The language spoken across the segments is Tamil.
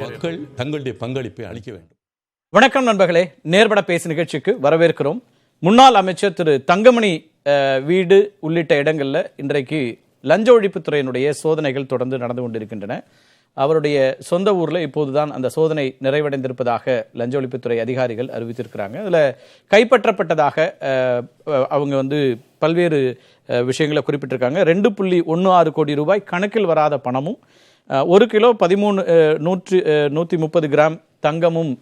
மக்கள் தங்களுடைய பங்களிப்பை அளிக்க வேண்டும். வணக்கம் நண்பர்களே, நேர்பட பேசு நிகழ்ச்சிக்கு வரவேற்கிறோம். முன்னாள் அமைச்சர் திரு தங்கமணி வீடு உள்ளிட்ட இடங்களில் இன்றைக்கு லஞ்ச ஒழிப்புத்துறையினுடைய சோதனைகள் தொடர்ந்து நடந்து கொண்டிருக்கின்றன. அவருடைய சொந்த ஊரில் இப்போதுதான் அந்த சோதனை நிறைவடைந்திருப்பதாக லஞ்ச ஒழிப்புத்துறை அதிகாரிகள் அறிவித்திருக்கிறாங்க. அதில் கைப்பற்றப்பட்டதாக அவங்க பல்வேறு விஷயங்களை குறிப்பிட்டிருக்காங்க. 2.16 கோடி ரூபாய் கணக்கில் வராத பணமும் 1 கிலோ 130 கிராம் தங்கமும்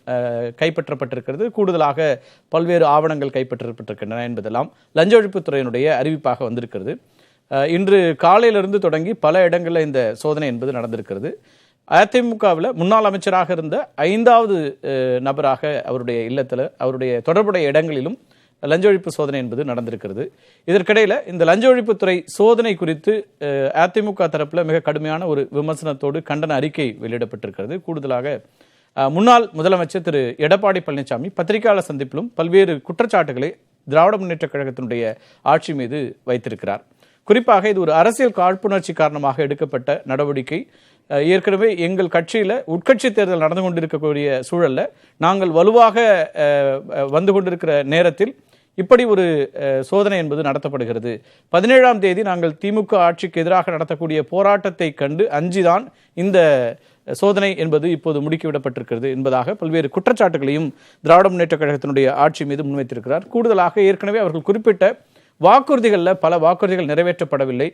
கைப்பற்றப்பட்டிருக்கிறது. கூடுதலாக பல்வேறு ஆவணங்கள் கைப்பற்றப்பட்டிருக்கின்றன என்பதெல்லாம் லஞ்ச ஒழிப்புத்துறையினுடைய அறிவிப்பாக வந்திருக்கிறது. இன்று காலையிலிருந்து தொடங்கி பல இடங்களில் இந்த சோதனை என்பது நடந்திருக்கிறது. அதிமுகவில் முன்னாள் அமைச்சராக இருந்த 5வது நபராக அவருடைய இல்லத்தில் அவருடைய தொடர்புடைய இடங்களிலும் லஞ்ச ஒழிப்பு சோதனை என்பது நடந்திருக்கிறது. இதற்கிடையில் இந்த லஞ்ச ஒழிப்புத்துறை சோதனை குறித்து அதிமுக தரப்பில் மிக கடுமையான ஒரு விமர்சனத்தோடு கண்டன அறிக்கை வெளியிடப்பட்டிருக்கிறது. கூடுதலாக முன்னாள் முதலமைச்சர் திரு எடப்பாடி பழனிசாமி பத்திரிகையாளர் சந்திப்பிலும் பல்வேறு குற்றச்சாட்டுகளை திராவிட முன்னேற்ற கழகத்தினுடைய ஆட்சி மீது வைத்திருக்கிறார். குறிப்பாக இது ஒரு அரசியல் காழ்ப்புணர்ச்சி காரணமாக எடுக்கப்பட்ட நடவடிக்கை. ஏற்கனவே எங்கள் கட்சியில் உட்கட்சி தேர்தல் நடந்து கொண்டிருக்கக்கூடிய சூழல்ல நாங்கள் வலுவாக வந்து கொண்டிருக்கிற நேரத்தில் இப்படி ஒரு சோதனை என்பது நடத்தப்படுகிறது. 17ஆம் தேதி நாங்கள் திமுக ஆட்சிக்கு எதிராக நடத்தக்கூடிய போராட்டத்தை கண்டு அஞ்சிதான் இந்த சோதனை என்பது இப்போது முடுக்கிவிடப்பட்டிருக்கிறது என்பதாக பல்வேறு குற்றச்சாட்டுகளையும் திராவிட முன்னேற்ற கழகத்தினுடைய ஆட்சி மீது முன்வைத்திருக்கிறார். கூடுதலாக ஏற்கனவே அவர்கள் குறிப்பிட்ட வாக்குறுதிகளில் பல வாக்குறுதிகள் நிறைவேற்றப்படவில்லை.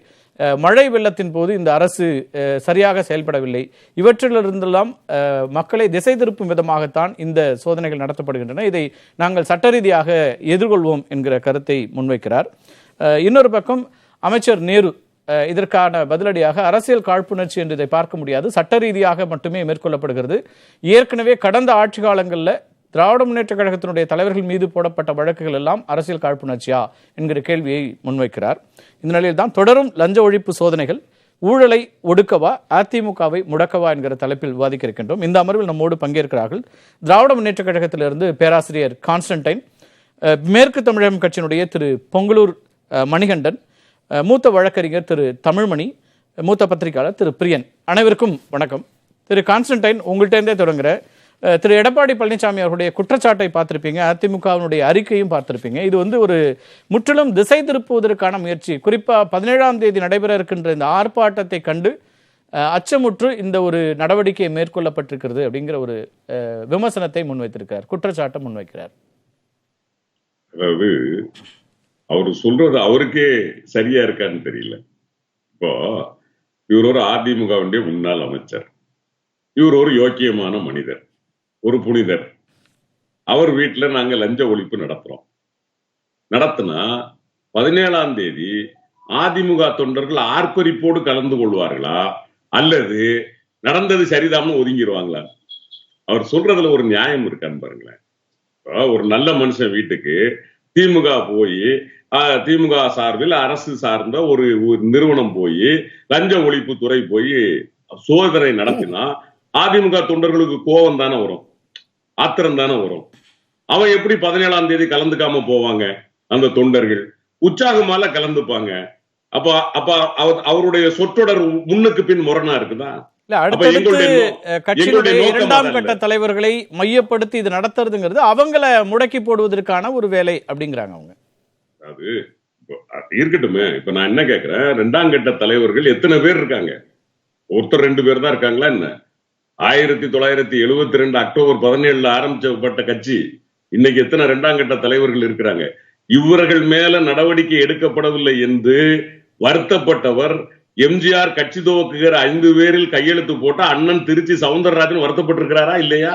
மழை வெள்ளத்தின் போது இந்த அரசு சரியாக செயல்படவில்லை. இவற்றிலிருந்தெல்லாம் மக்களை திசை திருப்பும் விதமாகத்தான் இந்த சோதனைகள் நடத்தப்படுகின்றன. இதை நாங்கள் சட்ட ரீதியாக எதிர்கொள்வோம் என்கிற கருத்தை முன்வைக்கிறார். இன்னொரு பக்கம் அமைச்சர் நேரு இதற்கான பதிலடியாக அரசியல் காழ்ப்புணர்ச்சி என்று இதை பார்க்க முடியாது, சட்ட ரீதியாக மட்டுமே மேற்கொள்ளப்படுகிறது. ஏற்கனவே கடந்த ஆட்சி காலங்களில் திராவிட முன்னேற்ற கழகத்தினுடைய தலைவர்கள் மீது போடப்பட்ட வழக்குகள் எல்லாம் அரசியல் காழ்ப்புணர்ச்சியா என்கிற கேள்வியை முன்வைக்கிறார். இந்த நிலையில் தான் தொடரும் லஞ்ச ஒழிப்பு சோதனைகள் ஊழலை ஒடுக்கவா அதிமுகவை முடக்கவா என்கிற தலைப்பில் விவாதிக்க இருக்கின்றோம். இந்த அமர்வில் நம்மோடு பங்கேற்கிறார்கள் திராவிட முன்னேற்ற கழகத்திலிருந்து பேராசிரியர் கான்ஸ்டன்டைன், மேற்கு தமிழகம் கட்சியினுடைய திரு பொங்கலூர் மணிகண்டன், மூத்த வழக்கறிஞர் திரு தமிழ்மணி, மூத்த பத்திரிகையாளர் திரு பிரியன். அனைவருக்கும் வணக்கம். திரு கான்ஸ்டன்டைன், உங்கள்கிட்டே தொடங்குற திரு எடப்பாடி பழனிசாமி அவருடைய குற்றச்சாட்டை பார்த்திருப்பீங்க, அதிமுகவினுடைய அறிக்கையும் பார்த்திருப்பீங்க. இது ஒரு முற்றிலும் திசை திருப்புவதற்கான முயற்சி. குறிப்பா 17ஆம் தேதி நடைபெற இருக்கின்ற இந்த ஆர்ப்பாட்டத்தை கண்டு அச்சமுற்று இந்த ஒரு நடவடிக்கை மேற்கொள்ளப்பட்டிருக்கிறது அப்படிங்கிற ஒரு விமர்சனத்தை முன்வைத்திருக்கிறார், குற்றச்சாட்டை முன்வைக்கிறார். அதாவது அவர் சொல்றது அவருக்கே சரியா இருக்கான்னு தெரியல. இப்போ இவர் ஒரு அதிமுகவுடைய முன்னாள் அமைச்சர், இவர் ஒரு யோக்கியமான மனிதர், ஒரு புனிதர். அவர் வீட்டுல நாங்க லஞ்ச ஒழிப்பு நடத்தினா 17ஆம் தேதி அதிமுக தொண்டர்கள் ஆர்ப்பரிப்போடு கலந்து கொள்வார்களா அல்லது நடந்தது சரிதாம ஒதுங்கிடுவாங்களா? அவர் சொல்றதுல ஒரு நியாயம் இருக்கான்னு பாருங்களேன். ஒரு நல்ல மனுஷன் வீட்டுக்கு திமுக போய், திமுக சார்பில் அரசு சார்ந்த ஒரு நிறுவனம் போய் லஞ்ச ஒழிப்பு துறை போய் சோதனை நடத்தினா அதிமுக தொண்டர்களுக்கு கோபம் தானே வரும், ஆத்திரம் தானே வரும். அவன் எப்படி 17ஆம் தேதி கலந்துக்காம போவாங்க? அந்த தொண்டர்கள் உற்சாகமால கலந்துப்பாங்க. அப்ப அவருடைய சொற்றொடர் முன்னுக்கு பின் முரணா இருக்குதா? கட்சியினுடைய 2ஆம் கட்ட தலைவர்களை மையப்படுத்தி இது நடத்துறதுங்கிறது அவங்கள முடக்கி போடுவதற்கான ஒரு வேலை அப்படிங்கிறாங்க அவங்க. அது இருக்கட்டுமே. இப்ப நான் என்ன கேட்கிறேன், 2ஆம் கட்ட தலைவர்கள் எத்தனை பேர் இருக்காங்க? ஒருத்தர் 2 பேர் தான் இருக்காங்களா என்ன? 1972 அக்டோபர் 17 ஆரம்பிச்சப்பட்ட கட்சி இன்னைக்கு எத்தனை 2ஆம் கட்ட தலைவர்கள் இருக்கிறாங்க? இவர்கள் மேல நடவடிக்கை எடுக்கப்படவில்லை என்று வருத்தப்பட்டவர் எம்ஜிஆர் கட்சி துவக்குகிற 5 பேரில் கையெழுத்து போட்ட அண்ணன் திருச்சி சவுந்தரராஜன் வருத்தப்பட்டிருக்கிறாரா இல்லையா?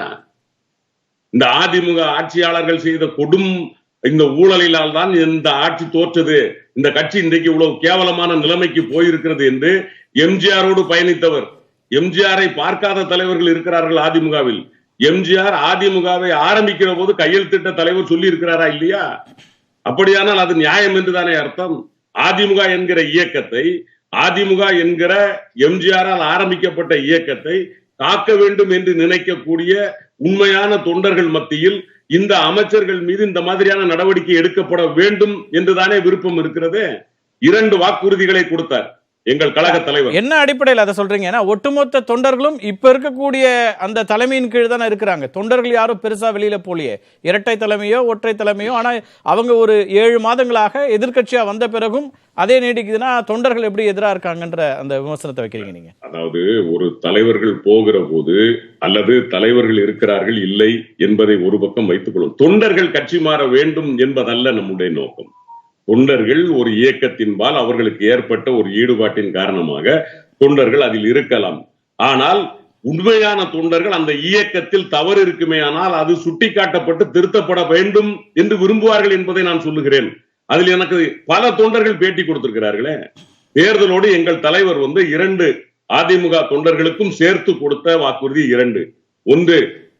இந்த அதிமுக ஆட்சியாளர்கள் செய்த கொடும் இந்த ஊழலினால் தான் இந்த ஆட்சி தோற்றது, இந்த கட்சி இன்றைக்கு இவ்வளவு கேவலமான நிலைமைக்கு போயிருக்கிறது என்று எம்ஜிஆரோடு பயணித்தவர். எம்ஜிஆரை பார்க்காத தலைவர்கள் இருக்கிறார்கள் அதிமுகவில். எம்ஜிஆர் அதிமுகவை ஆரம்பிக்கிற போது கையெழுத்திட்ட தலைவர் சொல்லி இருக்கிறாரா இல்லையா? அப்படியானால் அது நியாயம் என்றுதானே அர்த்தம். அதிமுக என்கிற இயக்கத்தை, அதிமுக என்கிற எம்ஜிஆரால் ஆரம்பிக்கப்பட்ட இயக்கத்தை காக்க வேண்டும் என்று நினைக்கக்கூடிய உண்மையான தொண்டர்கள் மத்தியில் இந்த அமைச்சர்கள் மீது இந்த மாதிரியான நடவடிக்கை எடுக்கப்பட வேண்டும் என்றுதானே விருப்பம் இருக்கிறது. 2 வாக்குறுதிகளை கொடுத்தார். எங்கள் கழக தலைவர். என்ன அடிப்படையில் அதை சொல்றீங்க? ஏன்னா ஒட்டுமொத்த தொண்டர்களும் இப்ப இருக்கக்கூடிய அந்த தலைமையின் கீழ் தானே இருக்கிறாங்க. தொண்டர்கள் யாரும் பெருசா வெளியில போலியே, இரட்டை தலைமையோ ஒற்றை தலைமையோ. ஆனா அவங்க ஒரு 7 மாதங்களாக எதிர்க்கட்சியா வந்த பிறகும் அதே நீடிக்குதுன்னா தொண்டர்கள் எப்படி எதிரா இருக்காங்கன்ற அந்த விமர்சனத்தை வைக்கிறீங்க நீங்க? அதாவது ஒரு தலைவர்கள் போகிற போது அல்லது தலைவர்கள் இருக்கிறார்கள் இல்லை என்பதை ஒரு பக்கம் வைத்துக் கொள்ளும். தொண்டர்கள் கட்சி மாற வேண்டும் என்பதல்ல நம்முடைய நோக்கம். தொண்டர்கள் ஒரு இயக்கத்தின்பால் அவர்களுக்கு ஏற்பட்ட ஒரு ஈடுபாட்டின் காரணமாக தொண்டர்கள் அதில் இருக்கலாம். ஆனால் உண்மையான தொண்டர்கள் அந்த இயக்கத்தில் தவறு இருக்குமே ஆனால் அது சுட்டிக்காட்டப்பட்டு திருத்தப்பட வேண்டும் என்று விரும்புவார்கள் என்பதை நான் சொல்லுகிறேன். அதில் எனக்கு பல தொண்டர்கள் பேட்டி கொடுத்திருக்கிறார்களே. தேர்தலோடு எங்கள் தலைவர் 2 அதிமுக தொண்டர்களுக்கும் சேர்த்து கொடுத்த வாக்குறுதி 2. ஒன்று,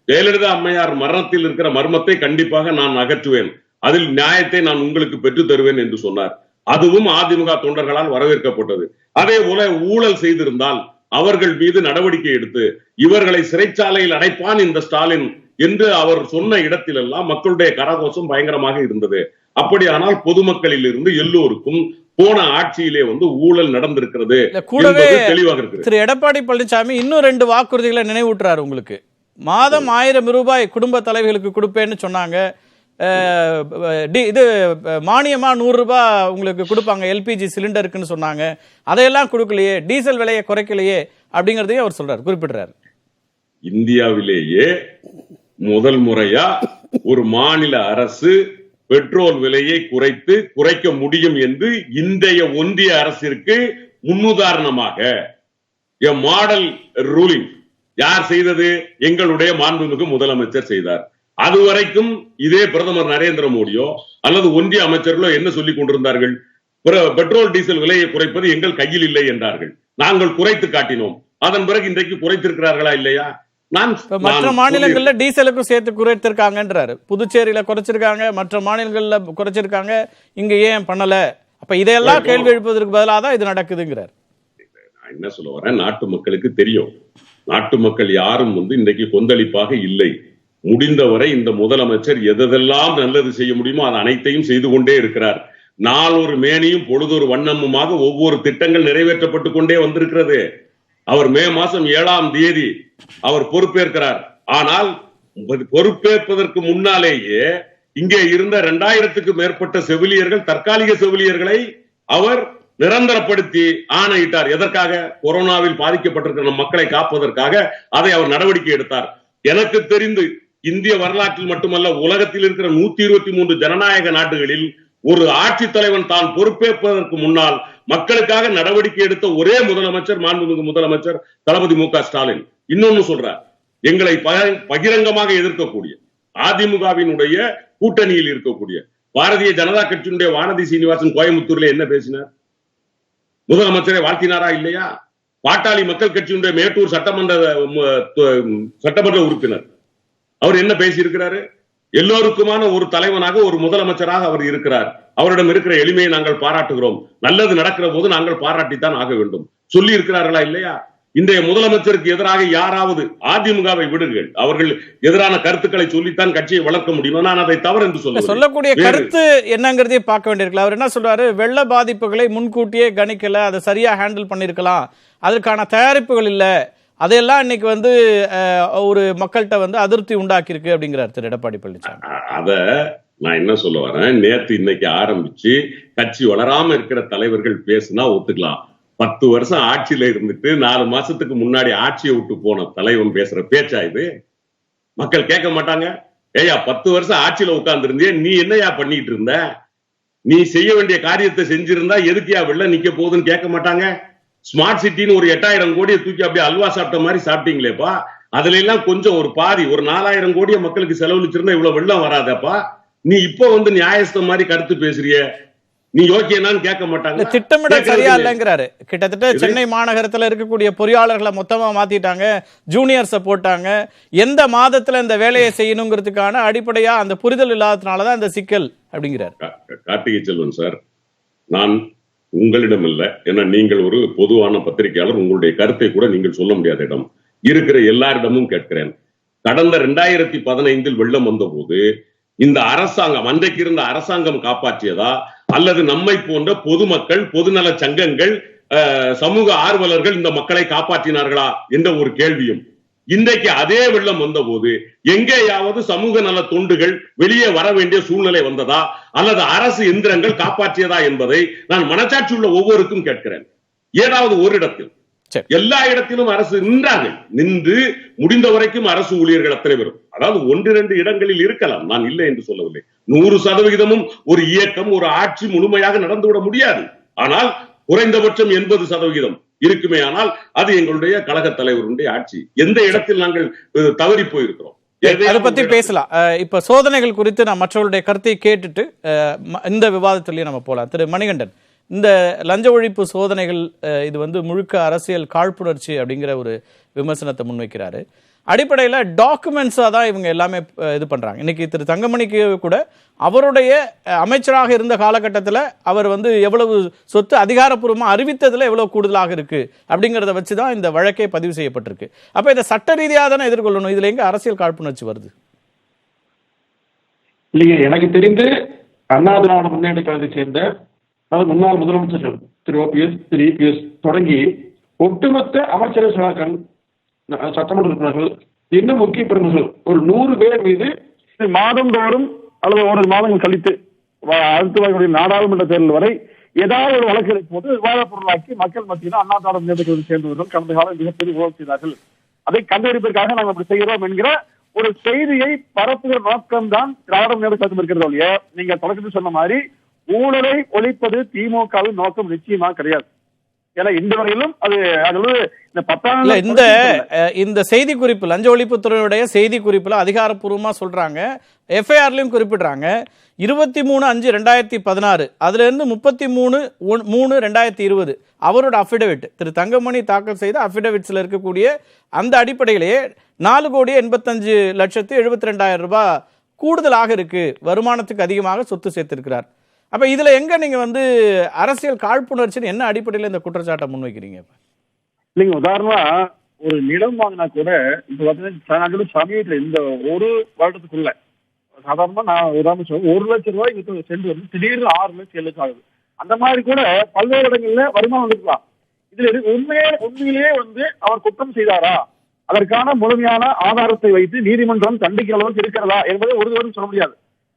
ஜெயலலிதா அம்மையார் மரணத்தில் இருக்கிற மர்மத்தை கண்டிப்பாக நான் அகற்றுவேன், அதில் நியாயத்தை நான் உங்களுக்கு பெற்று தருவேன் என்று சொன்னார். அதுவும் அதிமுக தொண்டர்களால் வரவேற்கப்பட்டது. அதே போல ஊழல் செய்திருந்தால் அவர்கள் மீது நடவடிக்கை எடுத்து இவர்களை சிறைச்சாலையில் அடைப்பான் இந்த ஸ்டாலின் என்று அவர் சொன்ன இடத்திலெல்லாம் மக்களுடைய கரகோஷம் பயங்கரமாக இருந்தது. அப்படியானால் பொதுமக்களில் இருந்து எல்லோருக்கும் போன ஆட்சியிலே ஊழல் நடந்திருக்கிறது தெளிவாக இருக்கு. திரு எடப்பாடி பழனிசாமி இன்னும் 2 வாக்குறுதிகளை நினைவூட்டுறாரு. உங்களுக்கு மாதம் 1000 ரூபாய் குடும்ப தலைவர்களுக்கு கொடுப்பேன்னு சொன்னாங்க. இது மானியமா 100 ரூபாய் உங்களுக்கு கொடுப்பாங்க எல்பிஜி சிலிண்டருக்குன்னு சொன்னாங்க. அதையெல்லாம் கொடுக்கலையே, டீசல் விலையை குறைக்கலையே அப்படிங்கறதையும் அவர் சொல்றாரு, குறிப்பிடுறாரு. இந்தியாவிலேயே முதல் முறையா ஒரு மாநில அரசு பெட்ரோல் விலையை குறைக்க முடியும் என்று இன்றைய ஒன்றிய அரசிற்கு முன்னுதாரணமாக மாடல் ரூலிங் யார் செய்தது? எங்களுடைய மாண்புமிகு முதலமைச்சர் செய்தார். அதுவரைக்கும் இதே பிரதமர் நரேந்திர மோடியோ அல்லது ஒன்றிய அமைச்சர்களோ என்ன சொல்லிக் கொண்டிருந்தார்கள்? பெட்ரோல் டீசல் விலையை குறைப்பது எங்கள் கையில் இல்லை என்றார்கள். நாங்கள் குறைத்து காட்டினோம். அதன் பிறகு இன்றைக்கு குறைத்திருக்கிறார்களா இல்லையா? மற்ற மாநிலங்கள்ல டீசலுக்கும் சேர்த்து குறைத்திருக்காங்கன்றாரு. புதுச்சேரியில குறைச்சிருக்காங்க, மற்ற மாநிலங்கள்ல குறைச்சிருக்காங்க, இங்க ஏன் பண்ணல? அப்ப இதையெல்லாம் கேள்வி எழுப்பதற்கு பதிலாக தான் இது நடக்குதுங்கிறார். நான் என்ன சொல்ல வரேன், நாட்டு மக்களுக்கு தெரியும். நாட்டு மக்கள் யாரும் இன்றைக்கு கொந்தளிப்பாக இல்லை. முடிந்தவரை இந்த முதலமைச்சர் எதெல்லாம் நல்லது செய்ய முடியுமோ அது அனைத்தையும் செய்து கொண்டே இருக்கிறார். நாளொரு மேனியும் பொழுதொரு வண்ணமுமாக ஒவ்வொரு திட்டங்கள் நிறைவேற்றப்பட்டு கொண்டே வந்திருக்கிறது. அவர் மே மாசம் 7ஆம் தேதி அவர் பொறுப்பேற்கிறார். ஆனால் பொறுப்பேற்பதற்கு முன்னாலேயே இங்கே இருந்த 2000க்கும் மேற்பட்ட செவிலியர்கள், தற்காலிக செவிலியர்களை அவர் நிரந்தரப்படுத்தி ஆணையிட்டார். எதற்காக? கொரோனாவில் பாதிக்கப்பட்டிருக்கிற மக்களை காப்பதற்காக அதை அவர் நடவடிக்கை எடுத்தார். எனக்கு தெரிந்து இந்திய வரலாற்றில் மட்டுமல்ல, உலகத்தில் இருக்கிற 123 ஜனநாயக நாடுகளில் ஒரு ஆட்சி தலைவன் தான் பொறுப்பேற்பதற்கு முன்னால் மக்களுக்காக நடவடிக்கை எடுத்த ஒரே முதலமைச்சர் மாண்புமிகு முதலமைச்சர் தளபதி மு.க. ஸ்டாலின். இன்னொன்னு சொல்றார், எங்களை பகிரங்கமாக எதிர்க்கக்கூடிய அதிமுகவினுடைய கூட்டணியில் இருக்கக்கூடிய பாரதிய ஜனதா கட்சியினுடைய வானதி சீனிவாசன் கோயம்புத்தூர்ல என்ன பேசினார்? முதலமைச்சரை வாழ்த்தினாரா இல்லையா? பாட்டாளி மக்கள் கட்சியினுடைய மேட்டூர் சட்டமன்ற உறுப்பினர் அவர் என்ன பேசியிருக்கிறாரு? எல்லோருக்குமான ஒரு தலைவனாக, ஒரு முதலமைச்சராக அவர் இருக்கிறார். அவரிடம் இருக்கிற எளிமையை நாங்கள் பாராட்டுகிறோம். நல்லது நடக்கிற போது நாங்கள் பாராட்டித்தான் ஆக வேண்டும் சொல்லி இருக்கிறார்களா இல்லையா? இன்றைய முதலமைச்சருக்கு எதிராக யாராவது, அதிமுகவை விடுங்கள், அவர்கள் எதிரான கருத்துக்களை சொல்லித்தான் கட்சியை வளர்க்க முடியும். நான் அதை தவறு என்று சொல்லக்கூடிய கருத்து என்னங்கிறதே பார்க்க வேண்டியிருக்கலாம். அவர் என்ன சொல்றாரு? வெள்ள பாதிப்புகளை முன்கூட்டியே கணிக்கல, அதை சரியா ஹேண்டில் பண்ணிருக்கலாம், அதற்கான தயாரிப்புகள் இல்ல, அதையெல்லாம் இன்னைக்கு ஒரு மக்கள்கிட்ட அதிருப்தி உண்டாக்கி இருக்கு அப்படிங்கிறார் திரு எடப்பாடி பழனிசாமி. அத நான் என்ன சொல்ல வரேன், நேத்து இன்னைக்கு ஆரம்பிச்சு கட்சி வளராம இருக்கிற தலைவர்கள் பேசுனா ஒத்துக்கலாம். 10 வருஷம் ஆட்சியில இருந்துட்டு 4 மாசத்துக்கு முன்னாடி ஆட்சியை விட்டு போன தலைவன் பேசுற பேச்சா இது? மக்கள் கேட்க மாட்டாங்க? ஏயா 10 வருஷம் ஆட்சியில உட்கார்ந்து இருந்தே நீ என்னையா பண்ணிட்டு இருந்த? நீ செய்ய வேண்டிய காரியத்தை செஞ்சிருந்தா எதுக்குயா வெளில நிக்க போகுதுன்னு கேட்க மாட்டாங்க? ஸ்மார்ட் சிட்டின்னு ஒரு 8000 கோடியை தூக்கி அப்படியே அல்வா சாப்பிட்ட மாதிரி சாப்பிட்டீங்களேப்பா. அதுல எல்லாம் கொஞ்சம் ஒரு பாதி, ஒரு 4000 கோடியை மக்களுக்கு செலவழிச்சிருந்தா இவ்வளவு வெள்ளம் வராதப்பா. நீ இப்போ நியாயஸ்தம் மாதிரி கருத்து பேசுறிய, நீ யோக்கியனான்னு கேட்க மாட்டாங்க. திட்டமிடல் சரியா இல்லைங்கிறாரு. கிட்டத்தட்ட சென்னை மாநகரத்துல இருக்கக்கூடிய பொறியாளர்களை மொத்தமா மாத்திட்டாங்க, ஜூனியர்ஸை போட்டாங்க. எந்த மாதத்துல இந்த வேலையை செய்யணுங்கிறதுக்கான அடிப்படையா அந்த புரிதல் இல்லாததுனாலதான் இந்த சிக்கல் அப்படிங்கிறார். கார்த்திகை செல்வன் சார், நான் உங்களிடம் இல்ல, ஏன்னா நீங்கள் ஒரு பொதுவான பத்திரிகையாளர், உங்களுடைய கருத்தை கூட நீங்கள் சொல்ல முடியாத இடம் இருக்கிற எல்லாரிடமும் கேட்கிறேன். கடந்த 2015 வெள்ளம் வந்த போது இந்த அரசாங்கம், அன்றைக்கு இருந்த அரசாங்கம் காப்பாற்றியதா அல்லது நம்மை போன்ற பொதுமக்கள், பொதுநல சங்கங்கள் சமூக ஆர்வலர்கள் இந்த மக்களை காப்பாற்றினார்களா என்ற ஒரு கேள்வியும், இன்றைக்கு அதே வெள்ளம் வந்த போது எங்கேயாவது சமூக நல தொண்டுகள் வெளியே வர வேண்டிய சூழ்நிலை வந்ததா அல்லது அரசு எந்திரங்கள் காப்பாற்றியதா என்பதை நான் மனச்சாட்சி உள்ள ஒவ்வொருக்கும் கேட்கிறேன். ஏதாவது ஒரு இடத்தில், எல்லா இடத்திலும் அரசு நின்று முடிந்த வரைக்கும் அரசு ஊழியர்கள் அத்தனை பேரும், அதாவது 1-2 இடங்களில் இருக்கலாம், நான் இல்லை என்று சொல்லவில்லை. 100% ஒரு இயக்கம் ஒரு ஆட்சி முழுமையாக நடந்துவிட முடியாது. ஆனால் குறைந்தபட்சம் 80% இருக்குமே. ஆனால் அது எங்களுடைய கழக தலைவருடைய ஆட்சி. எந்த இடத்தில் நாங்கள் தவறி போயிருக்கிறோம் அதை பத்தி பேசலாம். இப்ப சோதனைகள் குறித்து நான் மற்றவருடைய கருத்தை கேட்டுட்டு இந்த விவாதத்திலேயே நம்ம போலாம். திரு மணிகண்டன், இந்த லஞ்ச ஒழிப்பு சோதனைகள் இது வந்து முழுக்க அரசியல் காழ்ப்புணர்ச்சி அப்படிங்கிற ஒரு விமர்சனத்தை முன்வைக்கிறாரு. அடிப்படையில் டாக்குமெண்ட்ஸாக தான் இவங்க எல்லாமே இது பண்ணுறாங்க. இன்னைக்கு திரு தங்கமணிக்கு கூட அவருடைய அமைச்சராக இருந்த காலகட்டத்தில் அவர் வந்து எவ்வளவு சொத்து அதிகாரப்பூர்வமாக அறிவித்ததில் எவ்வளவு கூடுதலாக இருக்கு அப்படிங்கிறத வச்சு தான் இந்த வழக்கே பதிவு செய்யப்பட்டிருக்கு. அப்போ இதை சட்ட ரீதியாக தானே எதிர்கொள்ளணும். இதில் எங்கே அரசியல் காழ்ப்புணர்ச்சி வருது? இல்லைங்க, எனக்கு தெரிந்து அண்ணா திராவிட முன்னேற்ற கழகத்தை சேர்ந்த அதாவது முன்னாள் முதலமைச்சர்கள் திரு OPS, திரு EPS தொடங்கி ஒட்டுமொத்த அமைச்சர் சகாக்கள், சட்டமன்ற உறுப்பினர்கள், இன்னும் முக்கிய பிரமுகர்கள் ஒரு 100 பேர் மீது மாதந்தோறும் அல்லது ஒரு மாதங்கள் கழித்து அடுத்து வரக்கூடிய நாடாளுமன்ற தேர்தல் வரை ஏதாவது ஒரு வழக்குகளை போட்டு விவாத பொருளாக்கி மக்கள் மத்தியில் அண்ணா திராவிட முன்னேற்ற கழகத்தை சேர்ந்தவர்கள் கடந்த காலம் மிகப்பெரிய ஊழல் செய்தார்கள், அதை கண்டுபிடிப்பதற்காக நாங்கள் அப்படி செய்கிறோம் என்கிற ஒரு செய்தியை பரப்புகிற நோக்கம்தான் திராவிட முன்னேற்ற கழகம் இருக்கிறது ஒழிய, நீங்க தொடக்கத்தில் சொன்ன மாதிரி ஊழலை ஒழிப்பது திமுகவின் நோக்கம் நிச்சயமா கிடையாது. ஏன்னா இந்த வரையிலும் அது இந்த செய்தி குறிப்பு லஞ்ச ஒழிப்புத்துறையுடைய செய்தி குறிப்புல அதிகாரப்பூர்வமா சொல்றாங்க, எஃப்ஐஆர்லயும் குறிப்பிடுறாங்க 23/5/2016 அதுல இருந்து 33/3/2020 அவரோட அஃபிடவிட், திரு தங்கமணி தாக்கல் செய்த அஃபிடவிட்ஸ்ல இருக்கக்கூடிய அந்த அடிப்படையிலேயே 4,85,72,000 ரூபாய் கூடுதலாக இருக்கு, வருமானத்துக்கு அதிகமாக சொத்து சேர்த்திருக்கிறார். அப்ப இதுல எங்க நீங்க வந்து அரசியல் காழ்ப்புணர்ச்சின்னு என்ன அடிப்படையில் இந்த குற்றச்சாட்டை முன்வைக்கிறீங்க? இல்லைங்க, உதாரணமா ஒரு நிலம் வாங்கினா கூட இப்ப பாத்தீங்கன்னா சமயத்துல இந்த ஒரு வருடத்துக்குள்ள சாதாரணமா நான் உதாரணம் சொல்றேன், 1 லட்சம் ரூபாய் சென்று வந்து திடீர்னு 6 லட்சம் 7 லட்சம் ஆகுது. அந்த மாதிரி கூட பல்வேறு இடங்கள்ல வருமானம் இருக்கலாம். இதுல உண்மையிலேயே வந்து அவர் குற்றம் செய்தாரா, அதற்கான முழுமையான ஆதாரத்தை வைத்து நீதிமன்றம் தண்டிக்கிற அளவுக்கு இருக்கிறதா என்பதை ஒருவரும் சொல்ல முடியாது.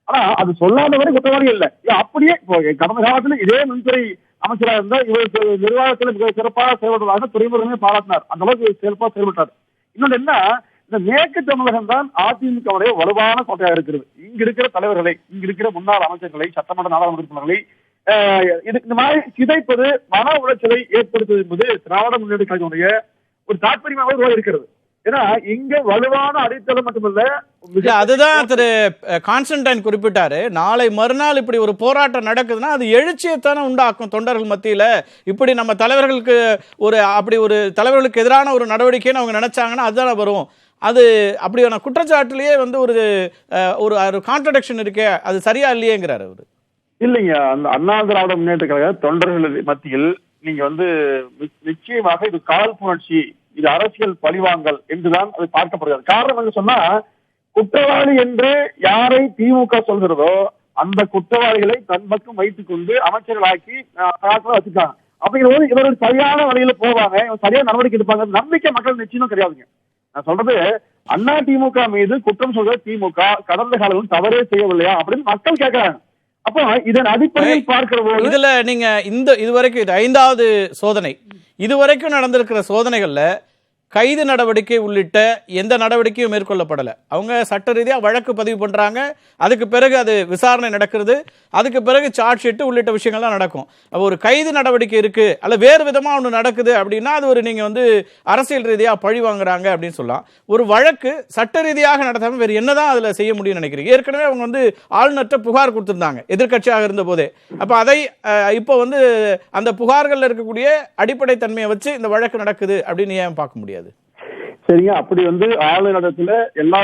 ஆனா அது சொல்லாதவரை குற்றவாளி இல்லை. அப்படியே கடந்த காலத்துல இதே மின்துறை அமைச்சராக இருந்தா இவர் நிர்வாகத்தில் மிக சிறப்பாக செயல்படுவதாக துறைமுகமே பாராட்டினார். அந்த அளவுக்கு சிறப்பாக செயல்பட்டார். இன்னொன்று என்ன, இந்த மேற்கு தமிழகம் தான் அதிமுகவுடைய வலுவான கோட்டையாக இருக்கிறது. இங்க இருக்கிற தலைவர்களை, இங்க இருக்கிற முன்னாள் அமைச்சர்களை, சட்டமன்ற நாடாளுமன்ற உறுப்பினர்களை இந்த மாதிரி சிதைப்பது, மன உளைச்சலை ஏற்படுத்துவது என்பது திராவிட முன்னேற்ற கழகத்துடைய ஒரு தாற்பயமாக இருக்கிறது. ஏன்னா இங்க வலுவான அடித்தளம் மட்டுமல்ல, அதுதான் திரு கான்ஸ்டன்டைன் குறிப்பிட்டாரு. நாளை மறுநாள் இப்படி ஒரு போராட்டம் நடக்குதுன்னா அது எழுச்சியைத்தானே உண்டாக்கும் தொண்டர்கள் மத்தியில. இப்படி நம்ம தலைவர்களுக்கு அப்படி ஒரு தலைவர்களுக்கு எதிரான ஒரு நடவடிக்கைன்னு அவங்க நினைச்சாங்கன்னா அதுதானே வரும். அது அப்படியான குற்றச்சாட்டுலயே வந்து ஒரு கான்ட்ரடிக்ஷன் இருக்கே, அது சரியா இல்லையேங்கிறாரு அவரு. இல்லைங்க, அந்த அண்ணா திராவிட முன்னேற்ற கழக தொண்டர்கள் மத்தியில் நீங்க வந்து நிச்சயமாக இது காழ்ப்புணர்ச்சி, இது அரசியல் பழிவாங்கல் என்றுதான் அது பார்க்கப்படுகிறது. காரணம் என்று சொன்னா, குற்றவாளி என்று யாரை திமுக சொல்கிறதோ அந்த குற்றவாளிகளை தன் பக்கம் வைத்துக் கொண்டு அமைச்சர்களாக்கி வச்சுட்டாங்க. அப்படிங்கிற போது இவர்கள் சரியான வழியில போவாங்க, சரியான நடவடிக்கை எடுப்பாங்க நம்பிக்கை மக்கள் நிச்சயம் கிடையாதுங்க. நான் சொல்றது, அண்ணா திமுக மீது குற்றம் சொல்ற திமுக கடந்த காலம் தவறே செய்யவில்லையா அப்படின்னு மக்கள் கேட்கிறாங்க. அப்போ இதன் அடிப்படையில் பார்க்கிற போது இதுல நீங்க இதுவரைக்கும் இது 5வது சோதனை, இதுவரைக்கும் நடந்திருக்கிற சோதனைகள்ல கைது நடவடிக்கை உள்ளிட்ட எந்த நடவடிக்கையும் மேற்கொள்ளப்படலை. அவங்க சட்ட ரீதியாக வழக்கு பதிவு பண்ணுறாங்க, அதுக்கு பிறகு அது விசாரணை நடக்கிறது, அதுக்கு பிறகு சார்ஜ் ஷீட்டு உள்ளிட்ட விஷயங்கள்லாம் நடக்கும். அப்போ ஒரு கைது நடவடிக்கை இருக்குது அல்ல வேறு விதமாக ஒன்று நடக்குது அப்படின்னா அது நீங்கள் வந்து அரசியல் ரீதியாக பழி வாங்குறாங்க அப்படின்னு சொல்லலாம். ஒரு வழக்கு சட்ட ரீதியாக நடத்தாமல் வேறு என்ன தான் அதில் செய்ய முடியும்னு நினைக்கிறீங்க? ஏற்கனவே அவங்க வந்து ஆளுநர்கிட்ட புகார் கொடுத்துருந்தாங்க எதிர்கட்சியாக இருந்த போதே. அப்போ அதை இப்போ வந்து அந்த புகார்களில் இருக்கக்கூடிய அடிப்படை தன்மையை வச்சு இந்த வழக்கு நடக்குது அப்படின்னு ஏன் பார்க்க முடியாது? சரிங்க, அப்படி வந்து ஆளுநரிடத்துல எல்லா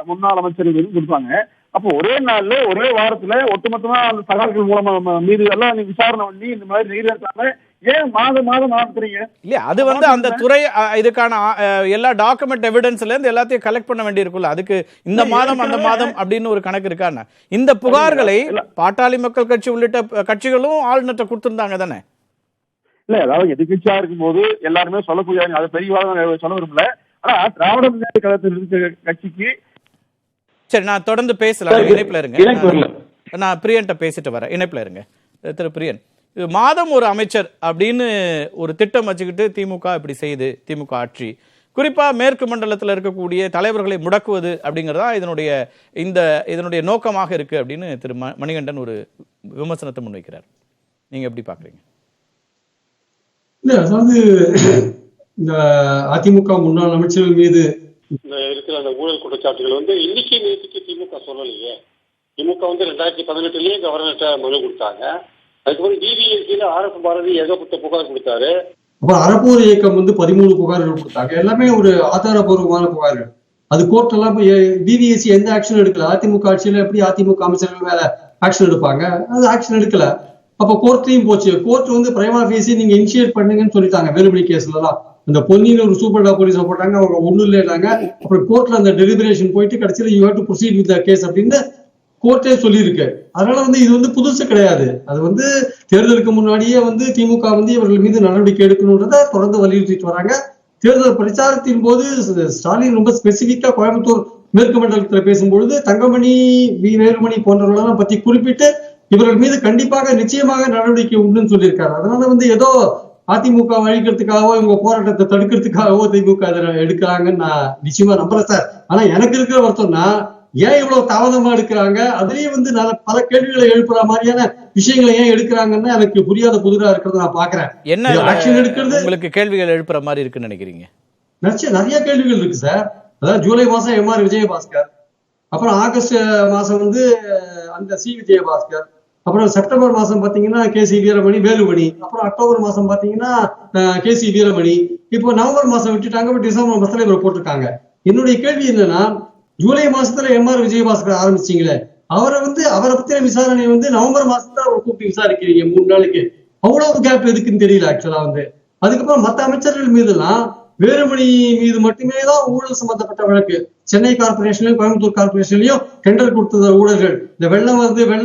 முன்னாள் அமைச்சர்களும் கொடுப்பாங்க. அப்போ ஒரே நாள்ல ஒரே வாரத்துல ஒட்டுமொத்தமா அந்த தகவல்கள் மூலமா மீது எல்லாம் நீங்க விசாரணை பண்ணி இந்த மாதிரி நீதிமன்றம் ஏன் மாதம் நடத்துறீங்க? இல்ல அது வந்து அந்த துறை இதுக்கான எல்லா டாக்குமெண்ட் எவிடன்ஸ்ல இருந்து எல்லாத்தையும் கலெக்ட் பண்ண வேண்டி இருக்குல்ல, அதுக்கு இந்த மாதம் அந்த மாதம் அப்படின்னு ஒரு கணக்கு இருக்கான்னு. இந்த புகார்களை பாட்டாளி மக்கள் கட்சி உள்ளிட்ட கட்சிகளும் ஆளுநர்கிட்ட கொடுத்திருந்தாங்க தானே? இல்ல அதாவது எதிர்கட்சியா இருக்கும்போது எல்லாருமே சொல்லக்கூடிய அது பெரிய சொல்ல விரும்பல. ஆனா திராவிட முன்னேற்ற கழகத்தில் இருக்கிற கட்சிக்கு சரி, நான் தொடர்ந்து பேசலாம். இணைப்புல இருங்க. நான் பிரியன்ட்ட பேசிட்டு வரேன். இணைப்புல இருங்க திரு பிரியன். இது மாதம் ஒரு அமைச்சர் அப்படின்னு ஒரு திட்டம் வச்சுக்கிட்டு திமுக இப்படி செய்யுது, திமுக ஆட்சி குறிப்பா மேற்கு மண்டலத்தில் இருக்கக்கூடிய தலைவர்களை முடக்குவது அப்படிங்கிறதா இதனுடைய நோக்கமாக இருக்கு அப்படின்னு திரு மணிகண்டன் ஒரு விமர்சனத்தை முன்வைக்கிறார். நீங்க எப்படி பாக்குறீங்க? இல்ல, அதாவது இந்த அதிமுக முன்னாள் அமைச்சர்கள் மீது இருக்கிற அந்த ஊழல் குற்றச்சாட்டுகள் வந்து இன்னைக்கு நேற்றுக்கு திமுக சொல்லலையே. திமுக வந்து 2018லயே கவர்னர்கிட்ட மனு கொடுத்தாங்க. அதுக்கப்புறம் டிவிஎஸ்சியில ஆர்.எஸ். பாரதி ஏகப்பட்ட புகார் கொடுத்தாரு. அப்புறம் அறப்போர் இயக்கம் வந்து 13 புகார்கள் கொடுத்தாங்க. எல்லாமே ஒரு ஆதாரபூர்வமான புகார்கள். அது கோர்ட் எல்லாம் டிவிஎஸ்சி எந்த ஆக்ஷன் எடுக்கல. அதிமுக ஆட்சியில எப்படி அதிமுக அமைச்சர்கள் மேல ஆக்ஷன் எடுப்பாங்க? அது ஆக்ஷன் எடுக்கல. அப்ப கோர்ட்லயும் போச்சு. கோர்ட் வந்து பிரைமா ஃபேசி நீங்க இனிஷியேட் பண்ணுங்கன்னு சொல்லிட்டாங்க. வேலுமணி கேஸ்ல எல்லாம் அந்த பொன்னியின் ஒரு சூப்பர்டா போலீஸை போட்டாங்க, அவங்க ஒண்ணும் இல்லைனாங்க. அப்புறம் கோர்ட்ல அந்த டெலிபரேஷன் போயிட்டு கடைசியில you have to proceed with the case அப்படின்னு கோர்ட்டே சொல்லியிருக்கு. அதனால வந்து இது வந்து புதுசு கிடையாது. அது வந்து தேர்தலுக்கு முன்னாடியே வந்து திமுக வந்து இவர்கள் மீது நடவடிக்கை எடுக்கணும்ன்றத தொடர்ந்து வலியுறுத்திட்டு வராங்க. தேர்தல் பிரச்சாரத்தின் போது ஸ்டாலின் ரொம்ப ஸ்பெசிபிக்கா கோயம்புத்தூர் மேற்கு மண்டலத்தில் பேசும்பொழுது தங்கமணி, வேலுமணி போன்றவர்களெல்லாம் பத்தி குறிப்பிட்டு இவர்கள் மீது கண்டிப்பாக நிச்சயமாக நடவடிக்கை உண்டுன்னு சொல்லியிருக்காரு. அதனால வந்து ஏதோ அதிமுக அழிக்கிறதுக்காகவோ இவங்க போராட்டத்தை தடுக்கிறதுக்காகவோ திமுக எடுக்கிறாங்கன்னு நான் நிச்சயமா நம்புறேன் சார். ஆனா எனக்கு இருக்கிற வருத்தம்னா ஏன் இவ்வளவு தாமதமா எடுக்கிறாங்க, அதுலயும் வந்து பல கேள்விகளை எழுப்புற மாதிரியான விஷயங்களை ஏன் எடுக்கிறாங்கன்னு எனக்கு புரியாத புதிரா இருக்கிறத நான் பாக்குறேன். என்ன ஆக்ஷன் எடுக்கிறது உங்களுக்கு கேள்விகள் எழுப்புற மாதிரி இருக்குன்னு நினைக்கிறீங்க? நிறைய கேள்விகள் இருக்கு சார். அதாவது ஜூலை மாசம் எம்.ஆர். விஜயபாஸ்கர், அப்புறம் ஆகஸ்ட் மாசம் வந்து அந்த சி. விஜயபாஸ்கர், அப்புறம் செப்டம்பர் மாசம் பாத்தீங்கன்னா கே.சி. வீரமணி, வேலுமணி, அப்புறம் அக்டோபர் மாசம் பாத்தீங்கன்னா கே.சி. வீரமணி, இப்போ நவம்பர் மாசம் விட்டுட்டாங்க, டிசம்பர் மாசத்துல இவர் போட்டிருக்காங்க. என்னுடைய கேள்வி என்னன்னா, ஜூலை மாசத்துல எம்.ஆர். விஜயபாஸ்கர் ஆரம்பிச்சீங்களே, அவரை பத்தின விசாரணை வந்து நவம்பர் மாசத்துல அவர் கூப்பிட்டு விசாரிக்கிறீங்க 3 நாளைக்கு. அவ்வளவு கேப் எதுக்குன்னு தெரியல ஆக்சுவலா வந்து. அதுக்கப்புறம் மற்ற அமைச்சர்கள் மீது எல்லாம் வேலுமணி மீது மட்டுமே தான் ஊழல் சம்பந்தப்பட்ட வழக்கு. சென்னை கார்பரேஷன்லயும் கோயம்புத்தூர் கார்பரேஷன்லயும் டெண்டர் கொடுத்த ஊழல்கள், இந்த வெள்ளம்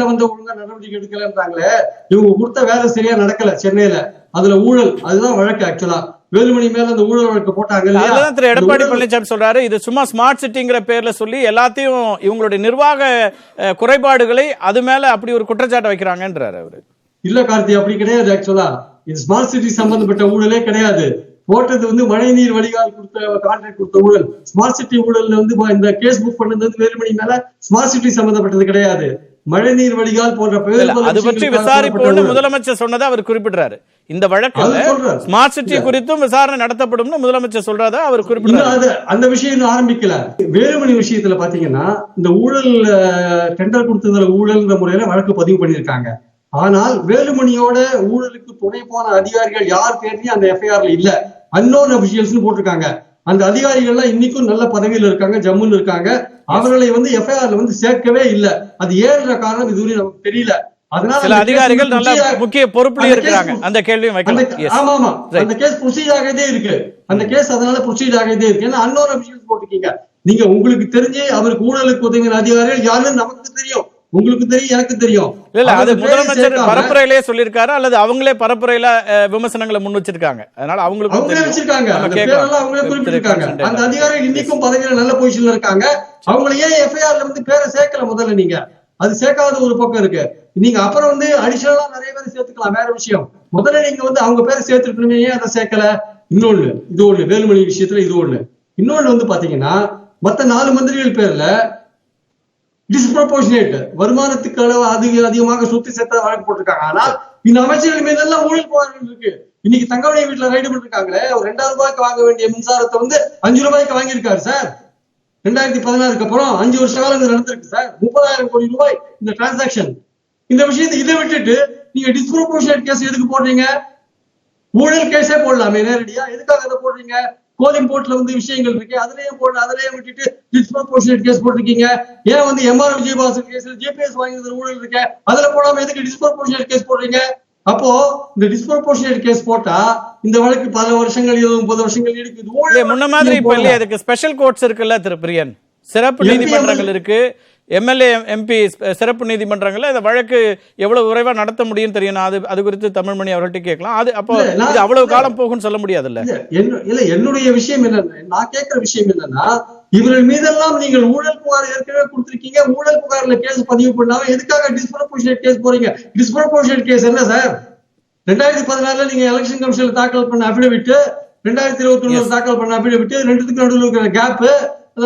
வந்த ஒழுங்கா நடவடிக்கை எடுக்கலன்றாங்களே, இவங்க கொடுத்த வேலை சரியா நடக்கல சென்னையில, அதுல ஊழல், அதுதான் வழக்கு ஆக்சுவலா. வேலுமணி மேல அந்த ஊழல் வழக்கு போட்டாங்க. அதுதான் திரு எடப்பாடி பழனிசாமி சொல்றாரு, இது சும்மா ஸ்மார்ட் சிட்டிங்கிற பேர்ல சொல்லி எல்லாத்தையும் இவங்களுடைய நிர்வாக குறைபாடுகளை அது மேல அப்படி ஒரு குற்றச்சாட்டை வைக்கிறாங்கன்றாரு அவரு. இல்ல கார்த்தி, அப்படி கிடையாது. ஆக்சுவலா இது ஸ்மார்ட் சிட்டி சம்பந்தப்பட்ட ஊழலே கிடையாது. போட்டது வந்து மழைநீர் வடிகால் கான்ட்ராக்ட் கொடுத்த ஊழல். ஸ்மார்ட் சிட்டி ஊழல்ல வந்து இந்த கேஸ் புக் பண்ணது வேலுமணி மேல ஸ்மார்ட் சிட்டி சம்பந்தப்பட்டது கிடையாது. மழைநீர் வடிகால் போன்ற அது பற்றி விசாரிப்போம்னு முதலமைச்சர் சொன்னதை அவர் குறிப்பிடுறாரு. இந்த வழக்குல ஸ்மார்ட் சிட்டி குறித்தும் விசாரணை நடத்தப்படும்னு முதலமைச்சர் சொல்றதை அவர் குறிப்பிடுறாரு. அந்த விஷயம் இன்னும் ஆரம்பிக்கல. வேலுமணி விஷயத்துல பாத்தீங்கன்னா இந்த ஊழல் டெண்டர் கொடுத்ததுல ஊழல்ன்ற முறையில வழக்கு பதிவு பண்ணியிருக்காங்க. ஆனால் வேலுமணியோட ஊழலுக்கு துணை போன அதிகாரிகள் யார் பேர்லயும் அந்த எஃப்ஐஆர்ல இல்ல, அன்னோன் அபிஷியல்ஸ் போட்டிருக்காங்க. அந்த அதிகாரிகள் எல்லாம் இன்னைக்கும் நல்ல பதவியில இருக்காங்க, ஜம்முன்னு இருக்காங்க. அவர்களை வந்து எஃப்ஐஆர்ல வந்து சேர்க்கவே இல்லை. அது ஏன்ற காரணம் இதுவரை நமக்கு தெரியல. அதனால சில அதிகாரிகள் நல்ல முக்கிய பொறுப்புல இருக்காங்க. அந்த கேள்வியும் வைக்கலாம். ஆமா, அந்த கேஸ் ப்ரொசீட் ஆகதே இருக்கு. அந்த கேஸ் அதனால ப்ரொசீட் ஆகதே இருக்கு. ஏன்னா அன்னோன் அபிஷியல்ஸ் போட்டிருக்கீங்க. நீங்க உங்களுக்கு தெரிஞ்சு அவருக்கு ஊழலுக்கு உதவின அதிகாரிகள் யாருன்னு நமக்கு தெரியும், உங்களுக்கு தெரியும், எனக்கு தெரியும். இல்ல அது முதலமைச்சர் பரப்புரையிலே சொல்லியிருக்காரு அல்லது அவங்களே பரப்புரையில விமர்சனங்களை முன் வச்சிருக்காங்க. அதனால அவங்களே வச்சிருக்காங்க, அந்த பேரெல்லாம் அவங்களே குறிப்பிட்டிருக்காங்க. அந்த அதிகாரிகள் இன்னைக்கும் பதவியில நல்ல பொசிஷன்ல இருக்காங்க. அவங்களை ஏன் எஃப்ஐஆர்ல வந்து பேரை சேர்க்கல? முதல்ல நீங்க அது சேர்க்காத ஒரு பக்கம் இருக்கு. நீங்க அப்புறம் வந்து அடிஷனலா நிறைய பேர் சேர்த்துக்கலாம், வேற விஷயம். முதல்ல நீங்க வந்து அவங்க பேரை சேர்த்துக்கணுமே, ஏன் அதை சேர்க்கல? இன்னொன்னு, இது ஒண்ணு வேலுமணி விஷயத்துல இது ஒண்ணு. இன்னொன்னு வந்து பாத்தீங்கன்னா மத்த 4 மந்திரிகள் பேர்ல டிஸ்ப்ரொபோர்ஷனேட் வருமானத்துக்கு அளவு அதிகமாக சொத்து சேர்த்தா வழக்கு போட்டிருக்காங்க. ஆனால் இந்த அமைச்சர்கள் மீதெல்லாம் ஊழல் புகார்கள் இருக்கு. இன்னைக்கு தங்கமணி வீட்டுல ரைடு பண்ணிருக்காங்களே, ஒரு 2000 ரூபாய்க்கு வாங்க வேண்டிய மின்சாரத்தை வந்து 5 ரூபாய்க்கு வாங்கியிருக்காரு சார். 2016க்கு அப்புறம் 5 வருஷ காலம் இது நடந்திருக்கு சார். 30,000 கோடி ரூபாய் இந்த டிரான்சாக்சன். இந்த விஷயத்தை இதை விட்டுட்டு நீங்க டிஸ்ப்ரொபோர்ஷனேட் கேஸ் எதுக்கு போடுறீங்க? ஊழல் கேஸே போடலாமே நேரடியா. எதுக்காக அதை போடுறீங்க? கோலிங் போர்ட்ல வந்து விஷயங்கள் இருக்கு, அதுலயும் விட்டுட்டு டிஸ்ப்ரொபோர்ஷனேட் கேஸ் போட்டிருக்கீங்க. ஏன் வந்து எம்.ஆர். விஜயபாஸ்கர் கேஸ்ல ஜிபிஎஸ் வாங்கினது ஊழல் இருக்கு, அதுல போடாம எதுக்கு டிஸ்ப்ரொபோர்ஷனேட் கேஸ் போடுறீங்க? அப்போ இந்த டிஸ்ப்ரொபோர்ஷனேட் கேஸ் போட்டா இந்த வழக்கு பல வருஷங்கள் 30 வருஷங்கள் இருக்குது. முன்ன மாதிரி இப்ப இல்லையா? அதுக்கு ஸ்பெஷல் கோர்ட்ஸ் இருக்குல்ல திரு பிரியன், சிறப்பு நீதிமன்றங்கள் இருக்கு. எம்எல்ஏ எம்பி சிறப்பு நீதிமன்றங்கள்ல இந்த வழக்கு எவ்வளவு விரைவா நடத்த முடியும் தெரியும். அது குறித்து தமிழ்மணி அவர்கள்ட்ட கேட்கலாம். அது அப்போ இது அவ்வளவு காலம் போகும்னு சொல்ல முடியாது இல்ல. என்னுடைய விஷயம் என்னன்னா, நான் கேட்கிற விஷயம் என்னன்னா, இவர்கள் மீதெல்லாம் நீங்கள் ஊழல் புகார் ஏற்கனவே கொடுத்திருக்கீங்க. ஊழல் புகார்ல கேஸ் பதிவு பண்ணாம எதுக்காக டிஸ்ப்ரொபோர்ஷனேட் கேஸ் போறீங்க? டிஸ்ப்ரொபோர்ஷனேட் கேஸ் என்ன சார்? 2014 நீங்க எலெக்ஷன் கமிஷன்ல தாக்கல் பண்ண அபிடவிட், 2021 தாக்கல் பண்ண அபிடவிட், ரெண்டுத்துக்கு நடுவில் இருக்கிற கேப்.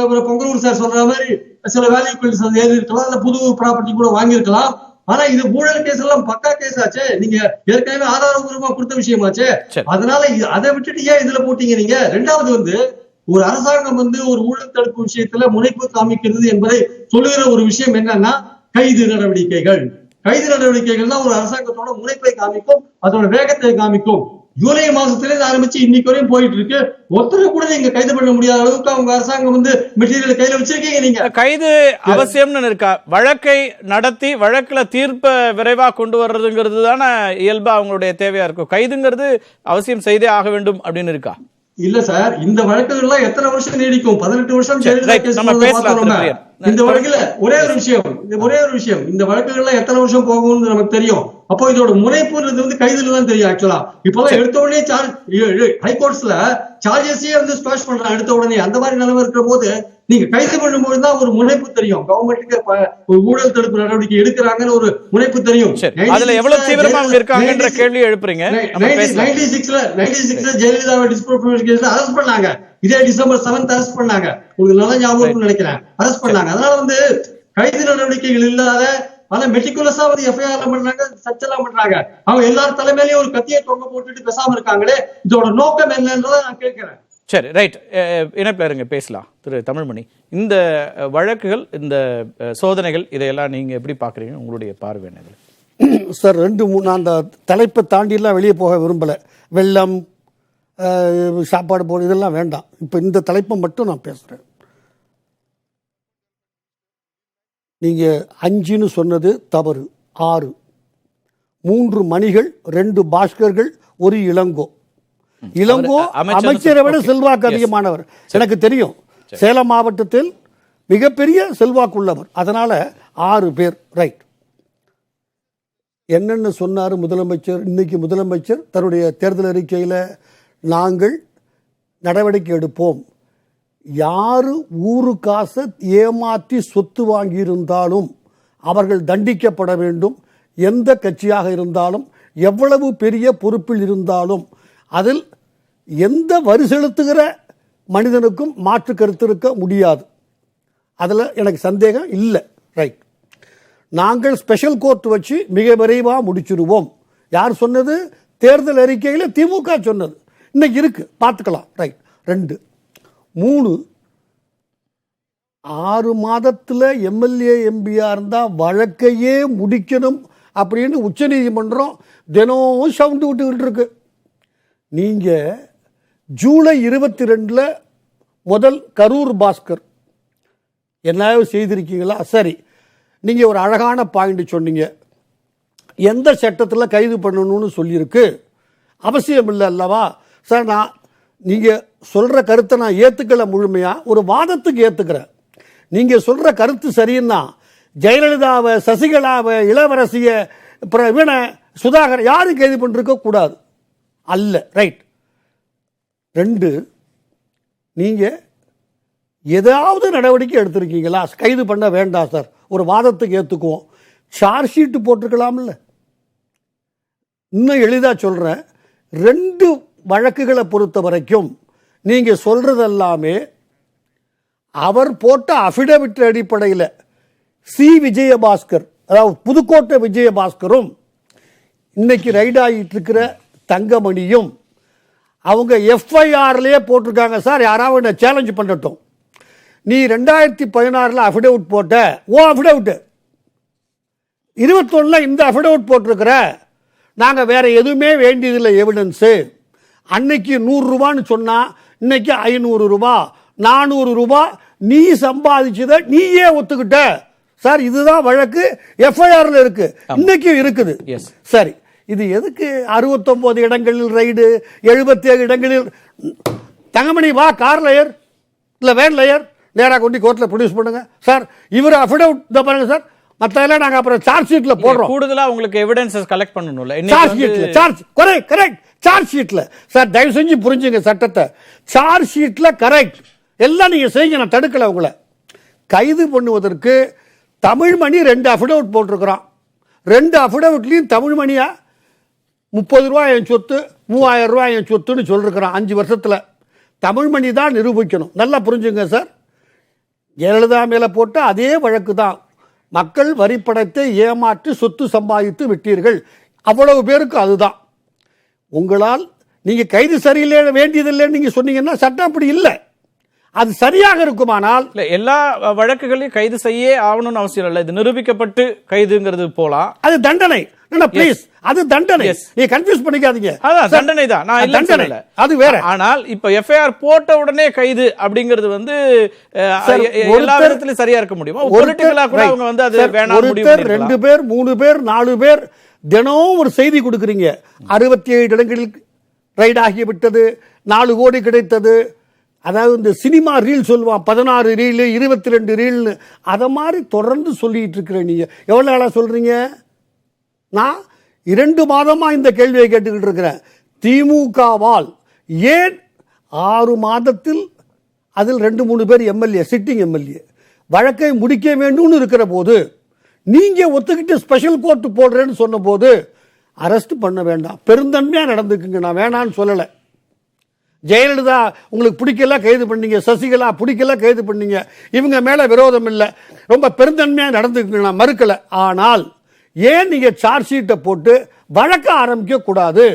அப்புறம் பொங்கலூர் சார் சொல்ற மாதிரி சில வேல்யூபிள்ஸ் எழுதி இருக்கலாம், அந்த புது ப்ராப்பர்ட்டி கூட வாங்கியிருக்கலாம். ஆனா இது ஊழல் கேஸ் எல்லாம் பக்கா கேஸ் ஆச்சு. நீங்க ஏற்கனவே ஆதாரபூர்வமா கொடுத்த விஷயமாச்சு. அதனால அதை விட்டுட்டு ஏன் இதுல போட்டீங்க நீங்க? ரெண்டாவது ஒரு அரசாங்கம் ஒரு ஊழல் தடுப்பு விஷயத்துல முனைப்பு காமிக்கிறது என்பதை சொல்லுகிற ஒரு விஷயம் என்னன்னா, கைது நடவடிக்கைகள். கைது நடவடிக்கைகள் தான் ஒரு அரசாங்கத்தோட முனைப்பை காமிக்கும், அதோட வேகத்தை காமிக்கும். ஜூலை மாசத்துல ஆரம்பிச்சு இன்னைக்கு வரையும் போயிட்டு இருக்கு. ஒருத்தரை கூட நீங்க கைது பண்ண முடியாத அளவுக்கு அவங்க அரசாங்கம் மெட்டீரியல் கையில வச்சிருக்கீங்க. நீங்க கைது அவசியம்னு இருக்கா? வழக்கை நடத்தி வழக்குல தீர்ப்பை விரைவா கொண்டு வர்றதுங்கிறது தானே இயல்பா அவங்களுடைய தேவையா இருக்கும். கைதுங்கிறது அவசியம் செய்தே ஆக வேண்டும் அப்படின்னு இருக்கா? இல்ல சார், இந்த வழக்குகள்லாம் எத்தனை வருஷம் நீடிக்கும்? 18 வருஷம். இந்த வழக்குல ஒரே ஒரு விஷயம், இந்த வழக்குகள்லாம் எத்தனை வருஷம் போகும்னு நமக்கு தெரியும். அப்போ இதோட முனைப்புன்றது கைதுல தான் தெரியும். ஆக்சுவலா இப்பெல்லாம் எடுத்த உடனே ஹைகோர்ட்ஸ்ல சார்ஜஸே ஸ்குவாஷ் பண்றாங்க எடுத்த உடனே. அந்த மாதிரி நிலைமை இருக்கிற போது நீங்க கைது பண்ணும்போது தான் ஒரு முனைப்பு தெரியும். கவர்மெண்ட்டுக்கு ஒரு ஊழல் தடுப்பு நடவடிக்கை எடுக்கிறாங்கன்னு ஒரு முனைப்பு தெரியும். அதுல எவ்வளவு தீவிரமா அவங்க இருக்காங்கன்ற கேள்வி எழுப்புறீங்க. 96 ஜெயலலிதாவை டிஸ்ப்ரொபோர்ஷனேட் கேஸ்ல அரெஸ்ட் பண்ணாங்க. இதே டிசம்பர் 7 அரெஸ்ட் பண்ணாங்க. உங்களுக்கு நல்லா ஞாபகம் நினைக்கிறேன், அரெஸ்ட் பண்ணாங்க. அதனால கைது நடவடிக்கைகள் இல்லாத ஆனா மெட்டிகுலஸா எஃப்ஐஆர் பண்றாங்க, சர்ச்செல்லாம் பண்றாங்க. அவங்க எல்லாரும் தலைமையிலேயும் ஒரு கத்தியை தொங்க போட்டுட்டு பேசாம இருக்காங்களே, இதோட நோக்கம் என்னன்றதை நான் கேட்கிறேன். சரி, ரைட். இணைப்பில் இருங்க, பேசலாம். திரு தமிழ்மணி, இந்த வழக்குகள், இந்த சோதனைகள், இதையெல்லாம் நீங்க எப்படி பாக்குறீங்க? உங்களுடைய பார்வை என்ன? சார், 2-3 அந்த தலைப்பை தாண்டிலாம் வெளியே போக விரும்பல. வெள்ளம், சாப்பாடு போடு, இதெல்லாம் வேண்டாம். இப்போ இந்த தலைப்பை மட்டும் நான் பேசுறேன். நீங்க 5ன்னு சொன்னது தவறு. 6, 3 மணிகள், 2 பாஸ்கர்கள், 1 இளங்கோ. இளங்கோ அமைச்சரை விட செல்வாக்கு அதிகமானவர் எனக்கு தெரியும். சேலம் மாவட்டத்தில் மிகப்பெரிய செல்வாக்குள்ளவர். அதனால 6 பேர். ரைட். என்னென்ன சொன்னாரு முதலமைச்சர்? இன்னைக்கு முதலமைச்சர் தன்னுடைய தேர்தல் அறிக்கையில் நாங்கள் நடவடிக்கை எடுப்போம், யாரு ஊரு காசை ஏமாற்றி சொத்து வாங்கியிருந்தாலும் அவர்கள் தண்டிக்கப்பட வேண்டும், எந்த கட்சியாக இருந்தாலும், எவ்வளவு பெரிய பொறுப்பில் இருந்தாலும், அதில் எந்த வரி செலுத்துகிற மனிதனுக்கும் மாற்று கருத்து இருக்க முடியாது. அதில் எனக்கு சந்தேகம் இல்லை. ரைட். நாங்கள் ஸ்பெஷல் கோர்ட் வச்சு மிக விரைவாக முடிச்சிருவோம். யார் சொன்னது? தேர்தல் அறிக்கையில் திமுக சொன்னது. இன்னைக்கு இருக்கு, பார்த்துக்கலாம். ரைட். 2, 3, 6 மாதத்தில் எம்எல்ஏ எம்பியாக இருந்தால் வழக்கையே முடிக்கணும் அப்படின்னு உச்சநீதிமன்றம் தினமும் சவுண்டு விட்டுக்கிட்டு இருக்கு. நீங்கள் ஜூலை 22 முதல் கரூர் பாஸ்கர் என்ன செய்திருக்கீங்களா? சரி, நீங்கள் ஒரு அழகான பாயிண்ட் சொன்னீங்க. எந்த சட்டத்தில் கைது பண்ணணும்னு சொல்லியிருக்கு, அவசியம் இல்லை அல்லவா சார்? நீங்கள் சொல்கிற கருத்தை நான் ஏற்றுக்கல முழுமையாக, ஒரு வாதத்துக்கு ஏற்றுக்கிறேன். நீங்கள் சொல்கிற கருத்து சரின்னா ஜெயலலிதாவை, சசிகலாவை, இளவரசியை, இவனை, சுதாகர் யாரும் கைது பண்ணிருக்க கூடாது அல்ல. ரைட். 2, நீங்கள் ஏதாவது நடவடிக்கை எடுத்திருக்கீங்களா? கைது பண்ண வேண்டாம் சார், ஒரு வாதத்துக்கு ஏற்றுக்குவோம். Charge sheet போட்டிருக்கலாம்ல. இன்னும் எளிதாக சொல்கிறேன், 2 வழக்குகளை பொறுத்த வரைக்கும் நீங்கள் சொல்கிறது எல்லாமே அவர் போட்ட அஃபிடவிட் அடிப்படையில் சி விஜயபாஸ்கர், அதாவது புதுக்கோட்டை விஜயபாஸ்கரும், இன்னைக்கு ரைட் ஆகிட்டு இருக்கிற தங்கமணியும் அவங்க எஃப்ஐஆர்லேயே போட்டிருக்காங்க. சார், யாராவது சேலஞ்ச் பண்ணட்டும். நீ 2016 அஃபிடவிட் போட்ட, அஃபிடவிட் 21 இந்த அஃபிடவிட் போட்டிருக்கிற, நாங்கள் வேற எதுவுமே வேண்டியதில்லை எவிடன்ஸு. அன்னைக்கு 100 ரூபான்னு சொன்னா இன்னைக்கு 500 ரூபா, 400 ரூபா நீ சம்பாதிச்சதை நீயே ஒத்துக்கிட்ட. சார், இதுதான் வழக்கு, எஃப்ஐஆர்ல இருக்கு, இன்னைக்கு இருக்குது. சரி, இது எதுக்கு 69 இடங்களில் ரைடு, 77 இடங்களில்? தங்கமணி வா, கார் லேயர் இல்லை வேன் லேயர், நேராக கொண்டு கோர்ட்டில் ப்ரொடியூஸ் பண்ணுங்க சார். இவர் அஃபிடவிட் இந்த பாருங்க சார், மற்றதெல்லாம் நாங்கள் அப்புறம் சார்ஜ் ஷீட்ல போடுறோம். கூடுதலா உங்களுக்கு எவிடன்சஸ் கலெக்ட் பண்ணணும்ல சார்ஜ் ஷீட்ல கரெக்ட் சார்ஜ் ஷீட்ல சார் தயவு செஞ்சு புரிஞ்சுங்க சட்டத்தை. சார்ஜ் ஷீட்ல கரெக்ட் எல்லாம் நீங்க செய்யுங்க, நான் தடுக்கல உங்களை. கைது பண்ணுவதற்கு தமிழ்மணி 2 அஃபிடவிட் போட்டிருக்கிறான். 2 அஃபிடவிட்லையும் தமிழ்மணியா 30 ரூபாய் என் சொத்து, 3000 ரூபாய் என் சொத்துன்னு சொல்லிருக்கிறான். 5 வருஷத்துல தமிழ்மணி தான் நிரூபிக்கணும். நல்லா புரிஞ்சுங்க சார். ஜெயலலிதா மேல போட்ட அதே வழக்கு தான். மக்கள் வரிப்பணத்தை ஏமாற்றி சொத்து சம்பாதித்து விட்டீர்கள், அவ்வளவு பேருக்கு அதுதான். உங்களால் நீங்க கைது சரியில்லை வேண்டியதில்லைன்னு நீங்க சொன்னீங்கன்னா சட்டம் அப்படி இல்லை. அது சரியாக இருக்குமானால் எல்லா வழக்குகளையும் கைது செய்ய ஆகணும்னு அவசியம் இல்லை. இது நிரூபிக்கப்பட்டு கைதுங்கிறது போலாம், அது தண்டனை. ப்ளீஸ், அது தண்டனை. நீ கன்ஃபியூஸ் பண்ணிக்காதீங்க. அதான் தண்டனை தான், நான் இல்ல சொல்லல, அது வேற. ஆனால் இப்ப எஃப்ஐஆர் போட்ட உடனே கைது அப்படிங்கிறது வந்து எல்லா விதத்திலும் சரியா இருக்க முடியுமா? பொலிட்டிக்கலா கூட அவங்க வந்து அது வேணாம் முடிவு பண்ணிருக்கலாம். 2 பேர் 3 பேர் 4 பேர் தினம் ஒரு செய்தி கொடுக்குறீங்க. 67 இடங்களில் ரைட் ஆகிவிட்டது, 4 கோடி கிடைத்தது. அதாவது இந்த சினிமா ரீல் சொல்லுவான், 16 ரீல் 22 ரீல்னு, அதை மாதிரி தொடர்ந்து சொல்லிட்டு இருக்கிற நீங்க எவ்வளவு நாளா சொல்றீங்க? நான் 2 மாதமா இந்த கேள்வியை கேட்டுக்கிட்டு இருக்கிறேன். திமுகவால் ஏன் 6 மாதத்தில் அதில் 2-3 பேர் எம்எல்ஏ, சிட்டிங் எம்எல்ஏ வழக்கை முடிக்க வேண்டும் இருக்கிற போது நீங்க ஒத்துக்கிட்டு ஸ்பெஷல் கோர்ட் போடுறேன்னு சொன்ன போது அரெஸ்ட் பண்ண வேண்டாம், பெருந்தன்மையா நடந்துக்குங்க, நான் வேணான்னு சொல்லலை. ஜெயலலிதா உங்களுக்கு பிடிக்கல கைது பண்ணீங்க, சசிகலா பிடிக்கல கைது பண்ணீங்க, இவங்க மேல விரோதம் இல்லை, ரொம்ப பெருந்தன்மையா நடந்துக்குங்க, நான் மறுக்கல. ஆனால் ஏன் நீங்க சார்ஜ் ஷீட்டை போட்டு வழக்க ஆரம்பிக்க கூடாது?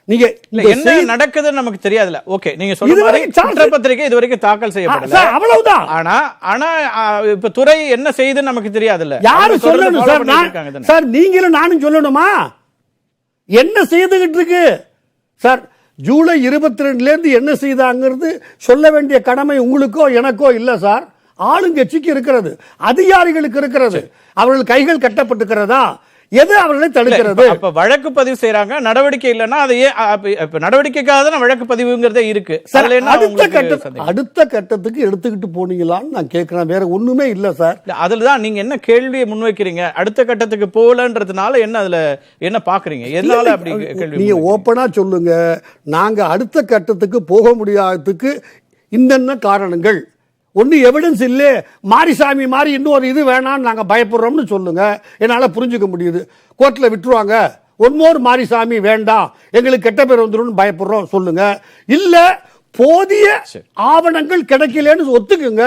நீங்க என்ன நடக்குதுன்னு நமக்கு தெரியாதுல. ஓகே, நீங்க சொல்ற மாதிரி குற்றப்பத்திரிகை இதுவரைக்கும் தாக்கல் செய்யப்படல, அவ்வளவுதான். ஆனா இப்ப துறை என்ன செய்யுதுன்னு நமக்கு தெரியாதுல்ல. யாரு சொல்லணும் சார்? சார் நீங்களும் நானும் சொல்லணுமா என்ன செய்துகிட்டு இருக்கு? சார் ஜூலை 22 என்ன செய்தாங்கிறது சொல்ல வேண்டிய கடமை உங்களுக்கோ எனக்கோ இல்லை சார். ஆளுங்கட்சிக்கு இருக்கிறது, அதிகாரிகளுக்கு இருக்கிறது. அவர்கள் கைகள் கட்டப்பட்டிருக்கிறதா? எது அவர்களை தடுக்கிறது? அப்ப வழக்கு பதிவு செய்யறாங்க, நடவடிக்கை இல்லைன்னா அது நடவடிக்கைக்காக தான் வழக்கு பதிவுங்கிறதே இருக்கு. அடுத்த கட்டத்துக்கு எடுத்துக்கிட்டு போனீங்களான்னு நான் கேட்கிறேன், வேற ஒண்ணுமே இல்ல சார். அதுலதான் நீங்க என்ன கேள்வியை முன்வைக்கிறீங்க? அடுத்த கட்டத்துக்கு போகலன்றதுனால என்ன அதுல என்ன பாக்குறீங்க? எதனால அப்படி கேள்வி? நீங்க ஓப்பனா சொல்லுங்க, நாங்க அடுத்த கட்டத்துக்கு போக முடியாததுக்கு இன்னென்ன காரணங்கள். ஒன்று எவிடன்ஸ் இல்லை, மாரிசாமி மாதிரி இன்னொரு இது வேணான்னு நாங்கள் பயப்படுறோம்னு சொல்லுங்க, என்னால் புரிஞ்சுக்க முடியுது. கோர்ட்டில் விட்டுருவாங்க, ஒன்மோர் மாரிசாமி வேண்டாம், எங்களுக்கு கெட்ட பேர் வந்துடும் பயப்படுறோம் சொல்லுங்க. இல்லை போதிய ஆவணங்கள் கிடைக்கலன்னு ஒத்துக்குங்க,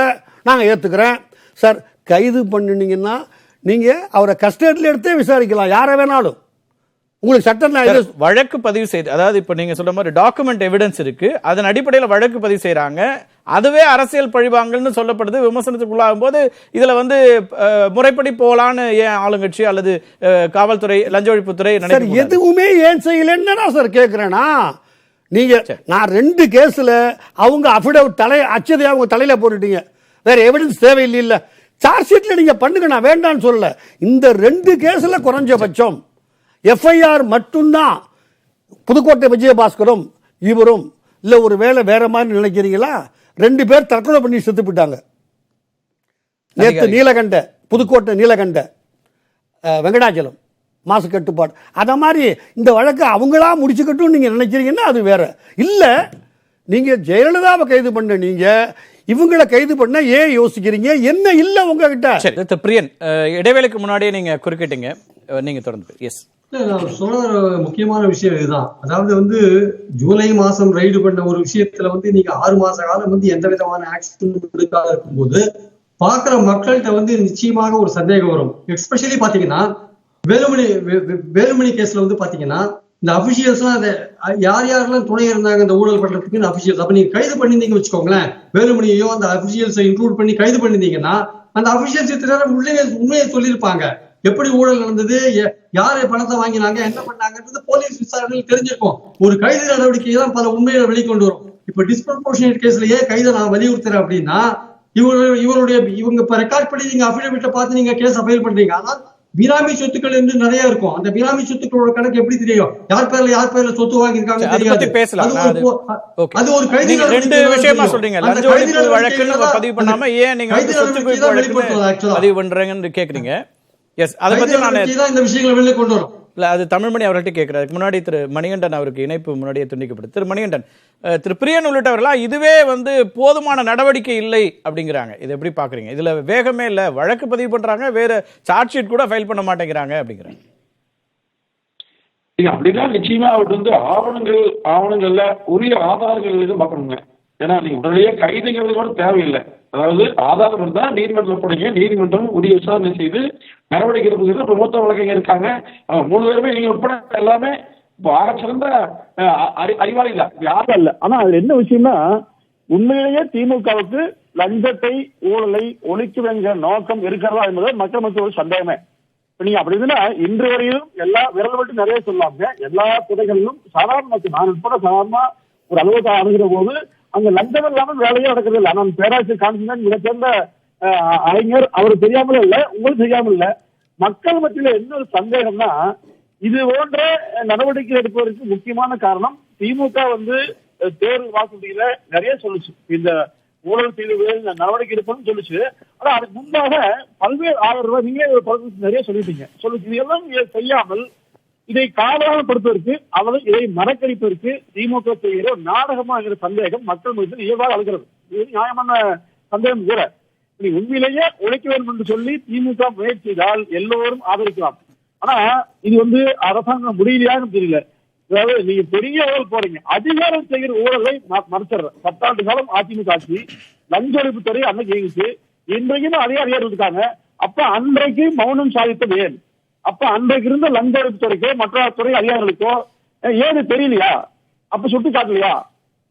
நாங்கள் ஏற்றுக்கிறேன். சார் கைது பண்ணினீங்கன்னா நீங்கள் அவரை கஸ்டடியில் எடுத்தே விசாரிக்கலாம், யாரை வேணாலும். உங்களுக்கு சட்டம் வழக்கு பதிவு செய்து, அதாவது இப்ப நீங்க சொல்ற மாதிரி டாக்குமெண்ட் எவிடன்ஸ் இருக்கு, அதன் அடிப்படையில் வழக்கு பதிவு செய்யறாங்க, அதுவே அரசியல் பழிவாங்கல்னு சொல்லப்படுது. விமர்சனத்துக்குள்ளாகும் போது இதுல வந்து முறைப்படி போலான்னு ஏன் ஆளுங்கட்சி அல்லது காவல்துறை, லஞ்ச ஒழிப்புத்துறை நினைக்கிறாங்க? எதுவுமே ஏன் செய்யலன்னு சார் கேட்கிறேன்னா, நீங்க நான் 2 கேஸ்ல அவங்க அஃபிடவிட் அச்சதை அவங்க தலையில போட்டுட்டீங்க, வேற எவிடன்ஸ் தேவையில்லை. இல்ல சார்ஜ் ஷீட்ல நீங்க பண்ணுங்க, நான் வேண்டான்னு சொல்லல. இந்த 2 கேஸ்ல குறைஞ்சபட்சம் எஃப்ஐஆர் மட்டும்தான். புதுக்கோட்டை விஜயபாஸ்கரும் இவரும் இல்ல ஒரு வேலை வேற மாதிரி நினைக்கிறீங்களா? 2 பேர் தற்கொலை பண்ணி செத்து போயிட்டாங்க நேற்று. நீலகண்ட, புதுக்கோட்டை நீலகண்ட, வெங்கடாச்சலம் மாசு கட்டுப்பாடு. அத மாதிரி இந்த வழக்கு அவங்களா முடிச்சுக்கட்டும் நீங்க நினைக்கிறீங்கன்னா அது வேற. இல்ல நீங்க ஜெயலலிதாவை கைது பண்ண, நீங்க இவங்களை கைது பண்ண ஏன் யோசிக்கிறீங்க? என்ன இல்ல உங்ககிட்ட? பிரியன், இடைவேளைக்கு முன்னாடியே நீங்க குறுக்கிட்டீங்க, நீங்க தொடர்ந்து. எஸ், நான் சொல்ற முக்கியமான விஷயம் இதுதான். அதாவது வந்து ஜூலை மாசம் ரைடு பண்ண ஒரு விஷயத்துல வந்து நீங்க 6 மாச காலம் வந்து எந்த விதமான ஆக்ஷன் எடுக்காத இருக்கும்போது பாக்குற மக்கள்கிட்ட வந்து நிச்சயமாக ஒரு சந்தேகம் வரும். எஸ்பெஷலி பாத்தீங்கன்னா வேலுமணி கேஸ்ல வந்து பாத்தீங்கன்னா இந்த அபிஷியல்ஸ் எல்லாம் யார் யாரெல்லாம் துணை இருந்தாங்க இந்த ஊழல் பண்றதுக்கு அபிஷியல்ஸ். அப்ப நீங்க கைது பண்ணிருந்தீங்க வச்சுக்கோங்களேன், வேலுமணியோ அந்த அபிஷியல்ஸை இன்க்ளூட் பண்ணி கைது பண்ணிருந்தீங்கன்னா அந்த அபிஷியல்ஸ் உண்மையை சொல்லியிருப்பாங்க. எப்படி ஊழல் நடந்தது, யாரு பணத்தை வாங்கினாங்க, என்ன பண்ணாங்கன்றது போலீஸ் விசாரணையில் தெரிஞ்சிருக்கும். ஒரு கைது நடவடிக்கை தான் பல உண்மையை வெளிக்கொண்டு வரும். இப்ப டிஸ்ப்ரொபோர்ஷனேட் கேஸ்லயே கைதை நான் வலியுறுத்துறேன் அப்படின்னா இவங்க இப்ப ரெக்கார்ட் பண்ணி நீங்க அபிடவிட்ட பார்த்து நீங்க கேஸ் ஃபைல் பண்றீங்க. ஆனால் பினாமி சொத்துக்கள் என்று நிறைய இருக்கும். அந்த பினாமி சொத்துக்களோட கணக்கு எப்படி தெரியும்? யார் பேர்ல சொத்து வாங்கியிருக்காங்க தெரியாது. அது ஒரு கைது ரெண்டு விஷயமா சொல்றீங்க. லஞ்ச ஒழிப்பு வழக்குன்னு பதிவு பண்ணாம ஏன் நீங்க சொத்து குவிப்பு வழக்கு பதிவு பண்றீங்கன்னு கேக்குறீங்க. எஸ், அதை பத்தி நான் இந்த விஷயங்களை வெளியே கொண்டு வரும். இல்ல, அது தமிழ்மணி அவர்கள்ட்ட கேட்கிறாரு. முன்னாடி திரு மணிகண்டன் அவருக்கு இணைப்பு முன்னாடியே துண்டிக்கப்படும். திரு மணிகண்டன், திரு பிரியன் உள்ளிட்டவர்களா இதுவே போதுமான நடவடிக்கை இல்லை அப்படிங்கிறாங்க. இது எப்படி பாக்குறீங்க? இதுல வேகமே இல்ல, வழக்கு பதிவு பண்றாங்க, வேற சார்ஜ் ஷீட் கூட ஃபைல் பண்ண மாட்டேங்கிறாங்க அப்படிங்கிறாங்க. அப்படின்னா நிச்சயமா அவருக்கு ஆவணங்கள்ல உரிய ஆதாரங்கள் எதுவும் பார்க்கணுங்க. ஏன்னா நீங்க உடனடியே கைதுங்கிறது கூட தேவையில்லை. அதாவது ஆதாரம் இருந்தா நீதிமன்றத்தில் போனீங்க, நீதிமன்றம் உரிய விசாரணை செய்து நடவடிக்கை எடுப்பது. இப்போ மூத்த வழக்கறிஞர் இருக்காங்க, 3 பேருமே நீங்க உட்பட எல்லாமே ஆகச்சிறந்த அறிவாளி இல்ல, யாரும் இல்ல. ஆனா அதுல என்ன விஷயம்னா, உண்மையிலேயே திமுகவுக்கு லஞ்சத்தை ஊழலை ஒழிக்க வேண்டிய நோக்கம் இருக்கிறதா என்பது மக்கள் மத்திய ஒரு சந்தேகமே. நீங்க அப்படி இருந்தா இன்று வரையிலும் எல்லா விரல் விட்டு நிறைய சொல்லாங்க, எல்லா துறைகளிலும் சாதாரண மக்கள், நான் உட்பட சாதாரண ஒரு அலுவலகத்தை அணுகிற போது அங்க லஞ்சம் இல்லாமல் வேலையே நடக்கிறது இல்லை. ஆனால் பேராசிரியர் கான்ஸ்டன்டைன் மிக சேர்ந்த அறிஞர், அவர் தெரியாமல் இல்ல, உங்களுக்கு தெரியாமல் இல்ல. மக்கள் மத்தியில என்ன ஒரு சந்தேகம்னா, இது போன்ற நடவடிக்கை எடுப்பதற்கு முக்கியமான காரணம் திமுக தேர்தல் வாக்குறுதியில நிறைய சொல்லுச்சு, இந்த ஊழல் தீர்வுகள் நடவடிக்கை எடுப்பதுன்னு சொல்லுச்சு. ஆனா அதுக்கு முன்பாக பல்வேறு ஆதரவு நீங்களே நிறைய சொல்லிட்டீங்க, சொல்லுச்சு. இதெல்லாம் செய்யாமல் இதை காவலாமப்படுத்துவதற்கு அல்லது இதை மறக்கடிப்பதற்கு திமுக செய்கிற நாடகமா இருக்கிற சந்தேகம் மக்கள் மத்தியில் இயல்பாக அழுகிறது. இது நியாயமான சந்தேகம் கூட. நீ உண்மையிலேயே உழைக்க வேண்டும் என்று சொல்லி திமுக முயற்சி செய்தால் எல்லோரும் ஆதரிக்கலாம். ஆனா இது அரசாங்கம் முடியலையான்னு தெரியல. அதாவது நீங்க பெரிய ஊழல் போறீங்க, அதிகாரம் செய்கிற ஊழலை மறைச்சிடுற. 10 ஆண்டு காலம் அதிமுக ஆட்சி, லஞ்ச ஒழிப்புத்துறை அன்னைக்கு இயங்குச்சு, இன்றைக்கும் அதிகாரிகள் இருக்காங்க. அப்ப அன்றைக்கு மௌனம் சாதித்தது ஏன்? அப்ப அன்றைக்கு இருந்த லஞ்ச ஒழிப்புத்துறைக்கோ மற்ற துறை அதிகாரிகளுக்கோ ஏது தெரியலையா? அப்ப சுட்டி காட்டலையா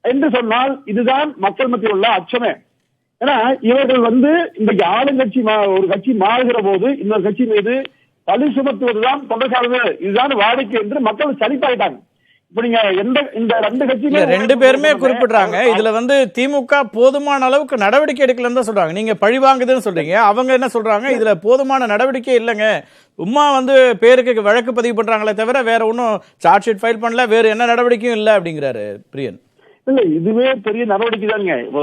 என்று சொன்னால் இதுதான் மக்கள் மத்தியில் உள்ள அச்சமே. ஏன்னா இவர்கள் இன்றைக்கு ஆளுங்கட்சி ஒரு கட்சி மாறுகிற போது இன்னொரு கட்சி மீது பழி சுமத்துவதுதான் தொண்டர்சார்பு, இதுதான் வாடிக்கை என்று மக்கள் சலிப்பாயிட்டாங்க. இப்ப நீங்க இந்த 2 கட்சியுமே 2 பேருமே குறிப்பிடுறாங்க. இதுல திமுக போதுமான அளவுக்கு நடவடிக்கை எடுக்கலன்னு தான் சொல்றாங்க. நீங்க பழி வாங்குதுன்னு சொல்றீங்க, அவங்க என்ன சொல்றாங்க? இதுல போதுமான நடவடிக்கை இல்லைங்க, உமா பேருக்கு வழக்கு பதிவு பண்றாங்களே தவிர வேற ஒன்னும் சார்ஜ் ஷீட் ஃபைல் பண்ணல, வேற என்ன நடவடிக்கையும் இல்லை அப்படிங்கிறாரு பிரியன். இல்ல, இதுவே பெரிய நடவடிக்கை தானுங்க. இப்போ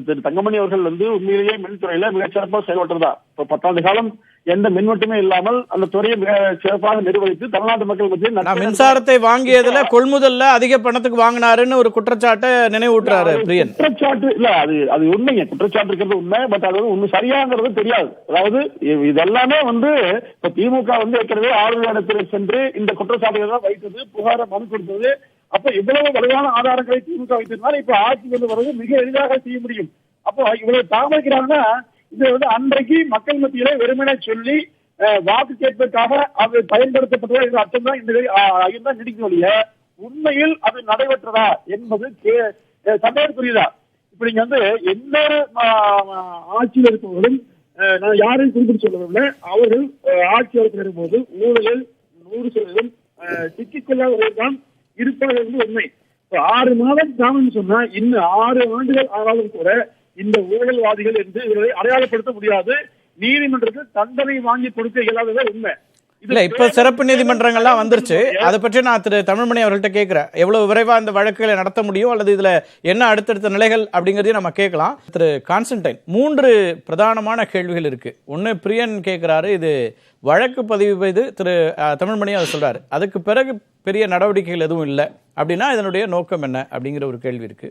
திரு தங்கமணி அவர்கள் உண்மையிலேயே மின்துறையில மிகச்சிறப்பாக செயல்பட்டுறதா. இப்போ 10 ஆண்டு காலம் எந்த மின்வெட்டுமே இல்லாமல் அந்த துறையை மிக சிறப்பாக நிர்வகித்து தமிழ்நாட்டு மக்கள் மத்தியில் மின்சாரத்தை வாங்கியதுல கொள்முதல்ல அதிக பணத்துக்கு வாங்கினாருன்னு ஒரு குற்றச்சாட்டை நினைவூட்டுறாரு பிரியன். குற்றச்சாட்டு இல்ல, அது உண்மைங்க, குற்றச்சாட்டு இருக்கிறது உண்மை. பட் அது ஒண்ணு சரியாங்கிறது தெரியாது. அதாவது இதெல்லாமே இப்ப திமுக ஏற்கனவே ஆளுநரிடத்தில் சென்று இந்த குற்றச்சாட்டுகள் தான் வைத்தது, புகாரை மனு கொடுத்தது. அப்ப இவ்வளவு வலுவான ஆதாரங்களை திமுக வைத்திருந்தால் இப்ப ஆட்சி வருவது மிக எளிதாக செய்ய முடியும். அப்போ இவ்வளவு தாமதிக்கிறாங்கன்னா இது அன்றைக்கு மக்கள் மத்தியிலே வெறுமனே சொல்லி வாக்கு கேட்பதற்காக அது பயன்படுத்தப்பட்டதா என்ற அர்த்தம் தான் இந்த நீடிக்கும் வழிய உண்மையில் அது நடைபெற்றதா என்பது சந்தேகத்துக்குரியதா. இப்ப நீங்க எந்த ஆட்சியில் இருப்பவர்களும், நான் யாரையும் குறிப்பிட்டு சொல்லவில்லை, அவர்கள் ஆட்சி வளர்த்து போது ஊழலில் 100% சிக்கிக்கொள்ளாதவர்கள்தான் இருப்பது உண்மை. 6 மாதம் தாமதம் சொன்னா இன்னும் 6 ஆண்டுகள் ஆனாலும் கூட இந்த ஊழல்வாதிகள் என்று இவர்களை அடையாளப்படுத்த முடியாது. நீதிமன்றத்தில் தண்டனை வாங்கி கொடுக்க இயலாதது உண்மை. இல்ல, இப்ப சிறப்பு நீதிமன்றங்கள்லாம் வந்துருச்சு. அதை பற்றி நான் திரு தமிழ்மணி அவர்கள்ட்ட கேட்கிறேன், எவ்வளவு விரைவா இந்த வழக்குகளை நடத்த முடியும் அல்லது இதுல என்ன அடுத்தடுத்த நிலைகள் அப்படிங்கறதையும் நம்ம கேட்கலாம். திரு கான்ஸ்டன்டைன், 3 பிரதானமான கேள்விகள் இருக்கு. ஒன்னு, பிரியன் கேட்கிறாரு, இது வழக்கு பதிவு செய்து திரு தமிழ்மணி அதை சொல்றாரு, அதுக்கு பிறகு பெரிய நடவடிக்கைகள் எதுவும் இல்லை அப்படின்னா இதனுடைய நோக்கம் என்ன அப்படிங்கிற ஒரு கேள்வி இருக்கு.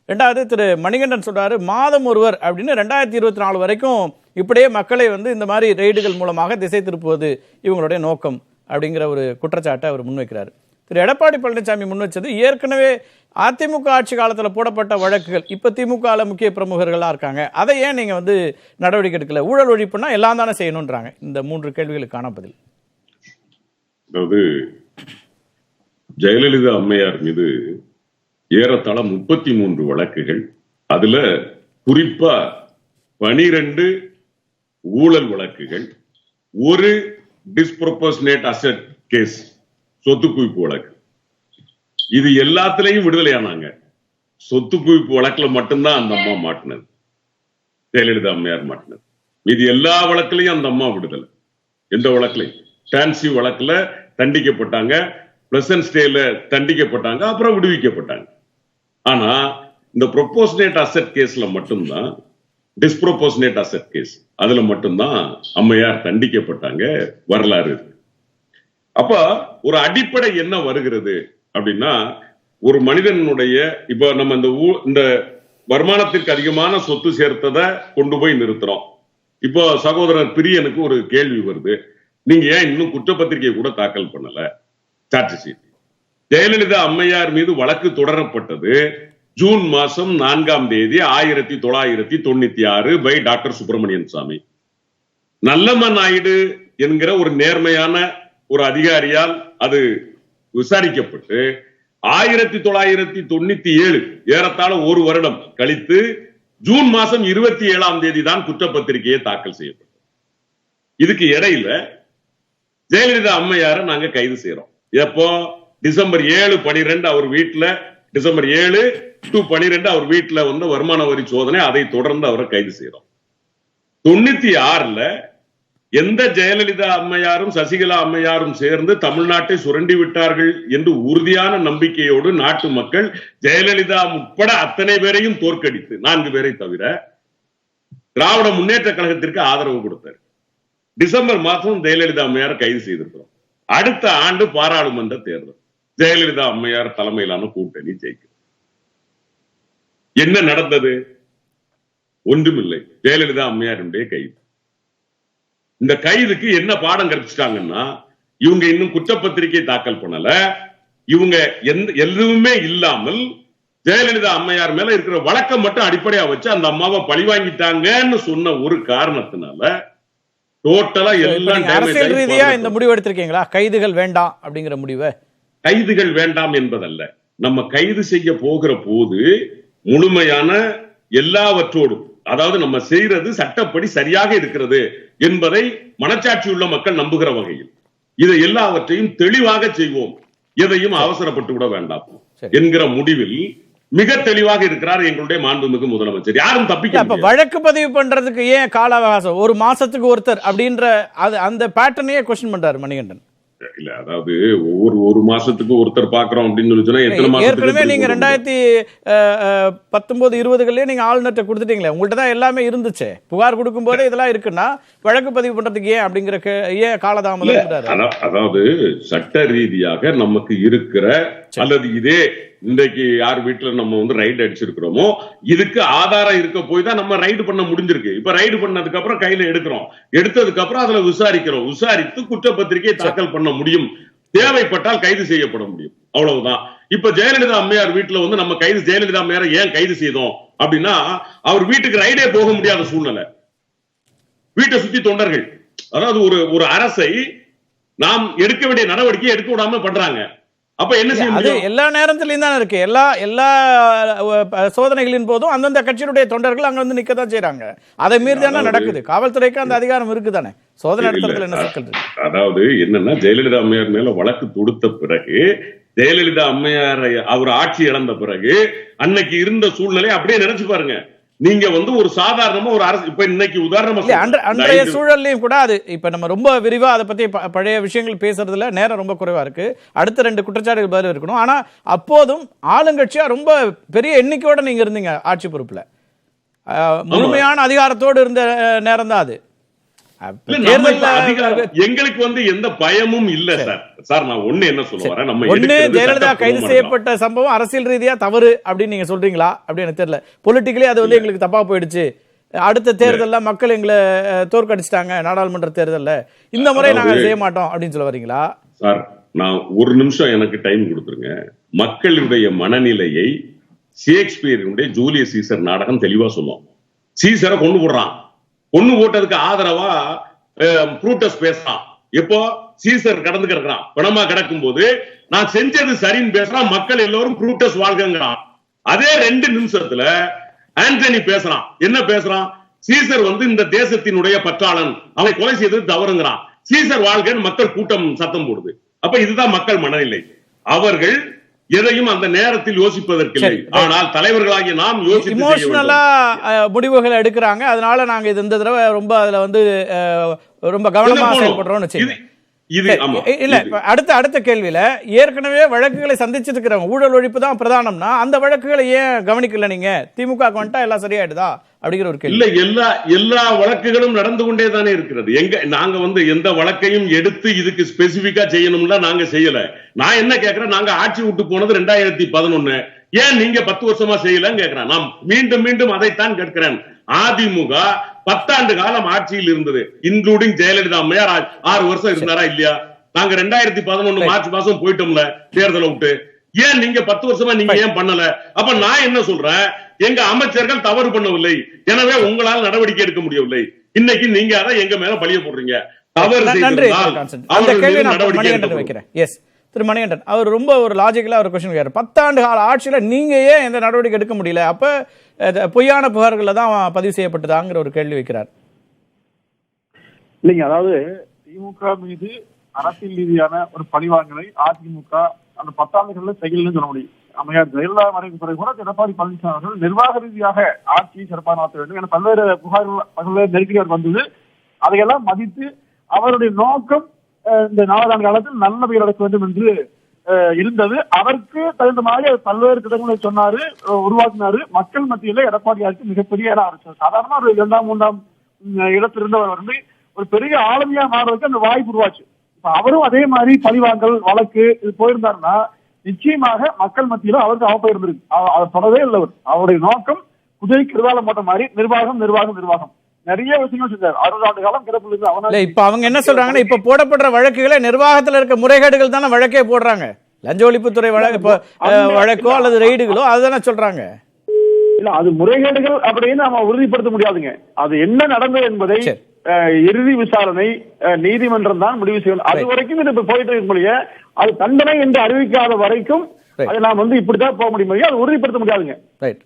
2வது, திரு மணிகண்டன் சொல்றாரு, மாதம் ஒருவர் அப்படின்னு 2024 வரைக்கும் இப்படியே மக்களை இந்த மாதிரி ரெய்டுகள் மூலமாக திசை திருப்புவது இவங்களுடைய நோக்கம் அப்படிங்கிற ஒரு குற்றச்சாட்டை அவர் முன்வைக்கிறார். திரு எடப்பாடி பழனிசாமி முன்வச்சது ஏற்கனவே அதிமுக ஆட்சி காலத்தில் போடப்பட்ட வழக்குகள், இப்போ திமுக முக்கிய பிரமுகர்களாக இருக்காங்க, அதை ஏன் நீங்கள் நடவடிக்கை எடுக்கல? ஊழல் ஒழிப்புனா எல்லாம் தானே செய்யணுன்றாங்க. இந்த 3 கேள்விகளுக்கான பதில். அதாவது ஜெயலலிதா அம்மையார் மீது ஏறத்தாழ 33 வழக்குகள், அதுல குறிப்பா 12 ஊழல் வழக்குகள், ஒரு டிஸ்ப்ரொபோர்ஷனேட் அசெட் கேஸ், சொத்து குவிப்பு வழக்கு. இது எல்லாத்திலையும் விடுதலையானாங்க. சொத்து குவிப்பு வழக்குல மட்டும்தான் அந்த அம்மா மாட்டினது, ஜெயலலிதா அம்மையார் மாட்டினது. இது எல்லா வழக்குலையும் அந்த அம்மா விடுதலை. எந்த வழக்குலையும் டான்சி வழக்குல தண்டிக்கப்பட்டாங்க, பிளசன்ட் ஸ்டேல தண்டிக்கப்பட்டாங்க, அப்புறம் விடுவிக்கப்பட்டாங்க. ஆனா இந்த ப்ரொபோஷனேட் அசெட் கேஸ்ல மட்டும்தான், டிஸ்ப்ரொபோஷனேட் அசெட் கேஸ் அதுல மட்டும்தான் அம்மையார் தண்டிக்கப்பட்டாங்க. வரலாறு. அப்ப ஒரு அடிப்படை என்ன வருகிறது அப்படின்னா, ஒரு மனிதனுடைய இப்ப நம்ம இந்த வருமானத்திற்கு அதிகமான சொத்து சேர்த்ததை கொண்டு போய் நிறுத்துறோம். இப்போ சகோதரர் பிரியனுக்கு ஒரு கேள்வி வருது, நீங்க ஏன் இன்னும் குற்றப்பத்திரிகை கூட தாக்கல் பண்ணல? Charge sheet. ஜெயலலிதா அம்மையார் மீது வழக்கு தொடரப்பட்டது ஜூன் மாசம் 4ஆம் தேதி 1996 பை டாக்டர் சுப்பிரமணியன் சாமி. நல்லம்ம நாயுடு என்கிற ஒரு நேர்மையான ஒரு அதிகாரியால் அது விசாரிக்கப்பட்டு 1997 ஏறத்தாழ ஒரு வருடம் கழித்து ஜூன் மாசம் 27ஆம் தேதி தான் குற்றப்பத்திரிகையை தாக்கல் செய்யப்பட்டது. இதுக்கு இடையில ஜெயலலிதா அம்மையாரை நாங்க கைது செய்யறோம். எப்போ? டிசம்பர் 7/12 அவர் வீட்டுல, டிசம்பர் 7 to 12 அவர் வீட்டுல வந்து வருமான வரி சோதனை, அதை தொடர்ந்து அவரை கைது செய்யறோம். 96ல எந்த ஜெயலலிதா அம்மையாரும் சசிகலா அம்மையாரும் சேர்ந்து தமிழ்நாட்டை சுரண்டி விட்டார்கள் என்று உறுதியான நம்பிக்கையோடு நாட்டு மக்கள் ஜெயலலிதா உட்பட அத்தனை பேரையும் தோற்கடித்து, 4 பேரை தவிர, திராவிட முன்னேற்ற கழகத்திற்கு ஆதரவு கொடுத்தார். டிசம்பர் மாதம் ஜெயலலிதா அம்மையார் கைது செய்திருக்கிறோம். அடுத்த ஆண்டு பாராளுமன்ற தேர்தல், ஜெயலலிதா அம்மையார் தலைமையிலான கூட்டணி ஜெயிக்கும். என்ன நடந்தது? ஒன்றுமில்லை, ஜெயலலிதா அம்மையாருடைய கைது. இந்த கைதுக்கு என்ன பாடம் கிடைச்சிட்டாங்கன்னா, இவங்க இன்னும் குற்றப்பத்திரிகை தாக்கல் பண்ணல, இவங்க எதுவுமே இல்லாமல் ஜெயலலிதா அம்மையார் மேல இருக்கிற வழக்கம் மட்டும் அடிப்படையா வச்சு அந்த அம்மாவை பழி வாங்கிட்டாங்கன்னு சொன்ன ஒரு காரணத்தினால டோட்டலா எல்லாம் அரசியல் ரீதியா இந்த முடிவு எடுத்திருக்கீங்களா? கைதுகள் வேண்டாம் அப்படிங்கிற முடிவை? கைதுகள் வேண்டாம் என்பதல்ல, நம்ம கைது செய்ய போகிற போது முழுமையான எல்லாவற்றோடும், அதாவது நம்ம செய்யறது சட்டப்படி சரியாக இருக்கிறது என்பதை மனச்சாட்சி உள்ள மக்கள் நம்புகிற வகையில் இதை எல்லாவற்றையும் தெளிவாக செய்வோம், எதையும் அவசரப்பட்டு விட வேண்டாம் என்கிற முடிவில் மிக தெளிவாக இருக்கிறார் எங்களுடைய மாண்புமிகு முதலமைச்சர். யாரும் தப்பிக்க. வழக்கு பதிவு பண்றதுக்கு ஏன் கால அவகாசம்? ஒரு மாசத்துக்கு ஒருத்தர் அப்படின்ற அந்த பேட்டர்னையே கொஸ்டின் பண்றாரு மணிகண்டன். இல்ல, அதாவது ஒரு மாசத்துக்கு ஒருத்தர் பாக்குறோம் அப்படின்னு சொல்லி சொன்னா எத்தனை மாசம்? ஏற்கனவே நீங்க 2019-20 நீங்க ஆளுநர்கிட்ட கொடுத்துட்டீங்களே, உங்கள்கிட்ட தான் எல்லாமே இருந்துச்சு. புகார் கொடுக்கும் போதே இதெல்லாம் இருக்குன்னா வழக்கு பதிவு பண்றதுக்கு ஏன் அப்படிங்கிற ஏன் காலதாமதம்? அதாவது சட்ட ரீதியாக நமக்கு இருக்கிற, அல்லது இதே இன்றைக்கு யார் வீட்டுல நம்ம வந்து ரைடு அடிச்சிருக்கிறோமோ இதுக்கு ஆதாரம் இருக்க போய் தான் நம்ம ரைடு பண்ண முடிஞ்சிருக்கு. இப்ப ரைடு பண்ணதுக்கு அப்புறம் கையில எடுக்கிறோம், எடுத்ததுக்கு அப்புறம் அதுல விசாரிக்கிறோம், விசாரித்து குற்றப்பத்திரிகை தாக்கல் பண்ண முடியும், தேவைப்பட்டால் கைது செய்யப்பட முடியும், அவ்வளவுதான். இப்ப ஜெயலலிதா அம்மையார் வீட்டுல வந்து நம்ம ஜெயலலிதா அம்மையாரை ஏன் கைது செய்தோம் அப்படின்னா, அவர் வீட்டுக்கு ரைடே போக முடியாத சூழ்நிலை. வீட்டை சுத்தி தொண்டர்கள், அதாவது ஒரு அரசை நாம் எடுக்க வேண்டிய நடவடிக்கை எடுக்க விடாம பண்றாங்க. அப்ப என்ன செய்ய? எல்லா நேரத்திலையும் தான் இருக்கு. எல்லா சோதனைகளின் போதும் அந்தந்த கட்சியினுடைய தொண்டர்கள் அங்க வந்து நிக்கதான் செய்யறாங்க. அதை மீறி தானே நடக்குது. காவல்துறைக்கு அந்த அதிகாரம் இருக்குதானே. சோதனை நடத்துறதுல என்ன சிக்கல் இருக்கு? அதாவது என்னன்னா, ஜெயலலிதா அம்மையார் மேல வழக்கு தொடுத்த பிறகு, ஜெயலலிதா அம்மையாரை அவர் ஆட்சி இழந்த பிறகு அன்னைக்கு இருந்த சூழ்நிலை அப்படியே நினைச்சு பாருங்க. நீங்க வந்து ஒரு சாதாரணமா ஒரு அரசு, இப்ப இன்னைக்கு உதாரணமா அன்றைய சூழல்லையும் கூட அது இப்ப நம்ம ரொம்ப விரிவா அதை பத்தி பழைய விஷயங்கள் பேசுறதுல நேரம் ரொம்ப குறைவா இருக்கு. அடுத்த 2 குற்றச்சாட்டுகள் பதில் இருக்கணும். ஆனா அப்போதும் ஆளுங்கட்சியா ரொம்ப பெரிய எண்ணிக்கையோட நீங்க இருந்தீங்க ஆட்சி பொறுப்புல, முழுமையான அதிகாரத்தோடு இருந்த நேரம் தான் அது. எங்களுக்கு வந்து எந்த பயமும் இல்ல சார். நான் ஒண்ணு என்ன சொல்லுவேன், நம்ம ஜெயலலிதா கைது செய்யப்பட்ட சம்பவம் அரசியல் ரீதியா தவறு அப்படின்னு நீங்க சொல்றீங்களா? அப்படின்னு தெரியல. பொலிட்டிக்கலி அது வந்து எங்களுக்கு தப்பா போயிடுச்சு, அடுத்த தேர்தல்ல மக்கள் எங்களை தோற்கடிச்சிட்டாங்க, நாடாளுமன்ற தேர்தல்ல இந்த முறை நாங்க செய்ய மாட்டோம் அப்படின்னு சொல்ல வரீங்களா? சார், நான் ஒரு நிமிஷம் எனக்கு டைம் கொடுத்துருங்க. மக்களுடைய மனநிலையை ஷேக்ஸ்பியருடைய ஜூலியஸ் சீசர் நாடகம் தெளிவா சொல்லும். சீசரை கொண்டு போடுறான், கொண்டு போட்டதுக்கு ஆதரவா புரூட்டஸ் பேசுறான். எப்போ சீசர் கடந்து கிடக்குறான், பணமா கிடக்கும் போது நான் செஞ்சது சரின்னு பேசுறான், மக்கள் எல்லோரும் புரூட்டஸ் வாழ்கிறான். அதே 2 நிமிஷத்துல ஆண்டனி பேசுறான். என்ன பேசுறான்? சீசர் வந்து இந்த தேசத்தினுடைய பற்றாளன், அவனை கொலை செய்தது தவறுங்கிறான். சீசர் வாழ்கன்னு மக்கள் கூட்டம் சத்தம் போடுது. அப்ப இதுதான் மக்கள் மனநிலை. அவர்கள் எதையும் அந்த நேரத்தில் யோசிப்பதற்கில்லை. ஆனால் தலைவர்களாகிய நாம் இமோஷனலா முடிவுகள் எடுக்கிறாங்க. அதனால நாங்க இந்த தடவை ரொம்ப அதுல வந்து ரொம்ப கவனமா செயல்படுறோம்னு இது ஆமா இல்ல இப்ப அடுத்த கேள்வியில ஏற்கனவே வழக்குகளை சந்திச்சிட்டு இருக்கிறவங்க ஊழல் ஒழிப்பு தான் பிரதானம்னா அந்த வழக்குகளை ஏன் கவனிக்கல நீங்க? திமுக வந்துட்டா எல்லாம் சரியாயிடுதா அப்படிங்கிற ஒரு கேள்வி. இல்ல, எல்லா வழக்குகளும் நடந்து கொண்டே தானே இருக்கிறது. நாங்க எந்த வழக்கையும் எடுத்து இதுக்கு ஸ்பெசிபிக்கா செய்யணும்னா நாங்க செய்யல. நான் என்ன கேக்குறேன், நாங்க ஆட்சி விட்டு போனது 2011, ஏன் நீங்க 10 வருஷமா செய்யலன்னு கேக்குறேன். நான் மீண்டும் அதைத்தான் கேட்கிறேன். அதிமுக 10 ஆண்டு காலம் ஆட்சியில் இருந்தது, இன்க்ளூடிங் ஜெயலலிதா அம்மையார் 6 வருஷம் இருந்தாரா இல்லையா? நாங்க 2011 மார்ச் மாசம் போயிட்டோம்ல தேர்தலை விட்டு. ஏன் நீங்க 10 வருஷமா நீங்க ஏன் பண்ணல? அப்ப நான் என்ன சொல்றேன், எங்க அமைச்சர்கள் தவறு பண்ணவில்லை, எனவே உங்களால் நடவடிக்கை எடுக்க முடியவில்லை. இன்னைக்கு நீங்க அதை எங்க மேல பழிய போடுறீங்க. தவறு திரு மணிகண்டன் அவர் ரொம்ப ஒரு லாஜிக்கலா ஒரு கொஸ்டின் கேட்கிறார். 10 ஆண்டு கால ஆட்சியில நீங்க ஏன் எந்த நடவடிக்கை எடுக்க முடியல? அப்ப பொய்யான புகார்கள் தான் பதிவு செய்யப்பட்டதாங்கிற ஒரு கேள்வி வைக்கிறார். இல்லைங்க, அதாவது திமுக மீது அரசியல் ரீதியான ஒரு பழிவாங்கலை அதிமுக அந்த 10 ஆண்டுகள்ல செய்யலன்னு சொல்ல முடியும். அம்மையார் ஜெயலலிதா மறைவுக்கு பிறகு கூட எடப்பாடி பழனிசாமி அவர்கள் நிர்வாக ரீதியாக ஆட்சியை சிறப்பாக நடத்த வேண்டும் என பல்வேறு புகார்கள் பல்வேறு நெருக்கடிகள் வந்தது. அதையெல்லாம் மதித்து அவருடைய நோக்கம் இந்த 4 ஆண்டு காலத்தில் நல்ல பெயர் அடைக்க வேண்டும் என்று இருந்தது. அதற்கு தகுந்த மாதிரி பல்வேறு திட்டங்களை சொன்னாரு, உருவாக்கினாரு. மக்கள் மத்தியில எடப்பாடியாருக்கு மிகப்பெரிய சாதாரண ஒரு 2ஆம் 3ஆம் இடத்திலிருந்தவர் வந்து ஒரு பெரிய ஆளுமையா மாறுவதற்கு அந்த வாய்ப்பு உருவாச்சு. இப்ப அவரும் அதே மாதிரி பழிவாங்கல் வழக்கு இது போயிருந்தாருன்னா நிச்சயமாக மக்கள் மத்தியில அவருக்கு அவப்பெயர் இருந்திருக்கு. அவர் தொடவே இல்லை. அவருடைய நோக்கம் குதிரைக்கு கிருவாலம் போட்ட மாதிரி நிர்வாகம் நிறைய விஷயங்கள் செஞ்சார். 60 ஆண்டு காலம் கிடப்பில் இருந்து இப்ப அவங்க என்ன சொல்றாங்கன்னா, இப்ப போடப்படுற வழக்குகளை நிர்வாகத்துல இருக்க முறைகேடுகள் தானே வழக்கே போடுறாங்க. லஞ்ச ஒழிப்புத்துறை வழக்கோ அல்லது ரெய்டுகளோ அதுதானே சொல்றாங்க. இல்ல, அது முறைகேடுகள் அப்படின்னு நம்ம உறுதிப்படுத்த முடியாதுங்க. அது என்ன நடந்தது என்பதை இறுதி விசாரணை நீதிமன்றம் தான் முடிவு செய்யணும். அது வரைக்கும் இது போயிட்டு இருக்க முடியும். அது தண்டனை என்று அறிவிக்காத வரைக்கும் அதை நாம் இப்படிதான் போக முடியும், அது உறுதிப்படுத்த முடியாதுங்க. ரைட்,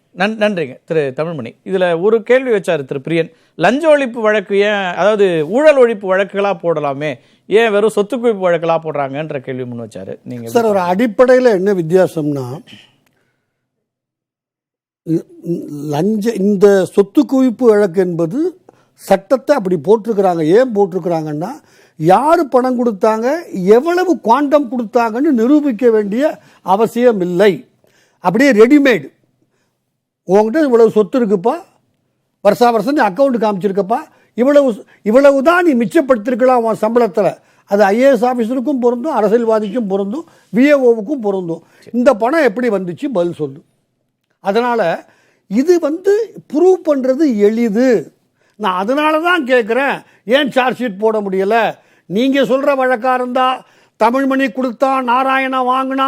நன்றிங்க திரு தமிழ்மணி. இதுல ஒரு கேள்வி வச்சாரு திரு பிரியன். லஞ்ச ஒழிப்பு வழக்கு ஏன், அதாவது ஊழல் ஒழிப்பு வழக்குகளா போடலாமே, ஏன் வெறும் சொத்து குவிப்பு வழக்குகளா போடுறாங்கன்ற கேள்வி முன் வச்சாரு. நீங்க சார், ஒரு அடிப்படையில் என்ன வித்தியாசம்னா, இந்த சொத்து குவிப்பு வழக்கு என்பது சட்டத்தை அப்படி போட்டிருக்கிறாங்க. ஏன் போட்டிருக்கிறாங்கன்னா, யார் பணம் கொடுத்தாங்க, எவ்வளவு குவாண்டம் கொடுத்தாங்கன்னு நிரூபிக்க வேண்டிய அவசியம் இல்லை. அப்படியே ரெடிமேடு, உங்ககிட்ட இவ்வளவு சொத்து இருக்குப்பா, வருஷம் நீ அக்கௌண்ட் காமிச்சிருக்கப்பா, இவ்வளவு தான் நீ மிச்சப்படுத்திருக்கலாம் உன் சம்பளத்தில். அது ஐஏஎஸ் ஆஃபீஸருக்கும் பொருந்தும், அரசியல்வாதிக்கும் பொருந்தும், விஏஓவுக்கும் பொருந்தும். இந்த பணம் எப்படி வந்துச்சு பதில் சொல்லு. அதனால் இது ப்ரூவ் பண்ணுறது எளிது. நான் அதனால தான் கேட்குறேன், ஏன் சார்ஜ் ஷீட் போட முடியலை? நீங்கள் சொல்கிற வழக்காக இருந்தால் தமிழ்மணி கொடுத்தா, நாராயணா வாங்கினா,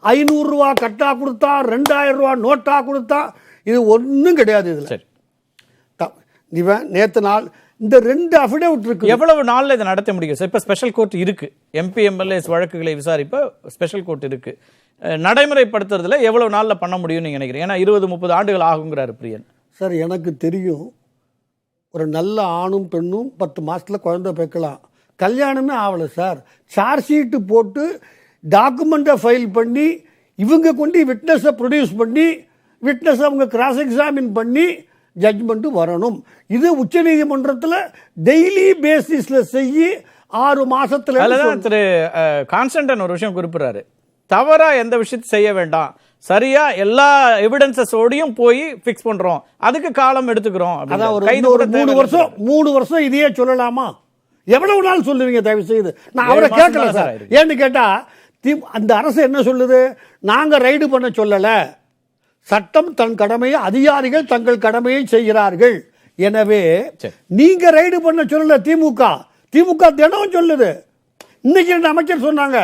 500 ரூபா கட்டா கொடுத்தா, 2000 ரூபா நோட்டா கொடுத்தா, இது ஒன்றும் கிடையாது. இதில் இவன் நேற்று நாள் இந்த 2 அஃபிடேவிட் இருக்கு. எவ்வளவு நாளில் இதை நடத்த முடியும் சார்? இப்போ ஸ்பெஷல் கோர்ட் இருக்கு, எம்பி எம்எல்ஏஸ் வழக்குகளை விசாரிப்ப ஸ்பெஷல் கோர்ட் இருக்கு. நடைமுறைப்படுத்துறதுல எவ்வளவு நாளில் பண்ண முடியும்னு நீங்கள் நினைக்கிறீங்க? ஏன்னா 20-30 ஆண்டுகள் ஆகுங்கிறாரு பிரியன். சார், எனக்கு தெரியும், ஒரு நல்ல ஆணும் பெண்ணும் 10 மாதத்தில் குழந்தை பெக்கலாம். கல்யாணமே ஆகலை சார். சார்ஜ் ஷீட்டு போட்டு டாக்குமெண்ட்டை ஃபைல் பண்ணி இவங்க கொண்டு விட்னஸை ப்ரொடியூஸ் பண்ணி விட்னஸ் அவங்க கிராஸ் எக்ஸாமின் பண்ணி ஜட்ஜ்மெண்ட்டு வரணும். இது உச்சநீதிமன்றத்தில் டெய்லி பேசிஸில் செய்ய 6 மாதத்தில். அதில் திரு கான்ஸ்டன்டன் ஒரு விஷயம் குறிப்பிட்றாரு, தவறா எந்த விஷயத்தை செய்ய வேண்டாம், சரியா எல்லா எவிடன்சஸோடையும் போய் ஃபிக்ஸ் பண்றோம், அதுக்கு காலம் எடுத்துக்கிறோம். அதான் ஒரு 3 வருஷம் இதையே சொல்லலாமா? எவ்வளவு நாள் சொல்லுவீங்க? தயவு செய்து நான் அவரை கேட்கல சார். ஏன்னு கேட்டா அந்த அரசு என்ன சொல்லுது, நாங்க ரைடு பண்ண சொல்லல, சட்டம் தன் கடமையை, அதிகாரிகள் தங்கள் கடமையை செய்கிறார்கள். எனவே நீங்க ரைடு பண்ண சொல்லல. திமுக தினம் சொல்லுது. இன்னைக்கு 2 அமைச்சர் சொன்னாங்க,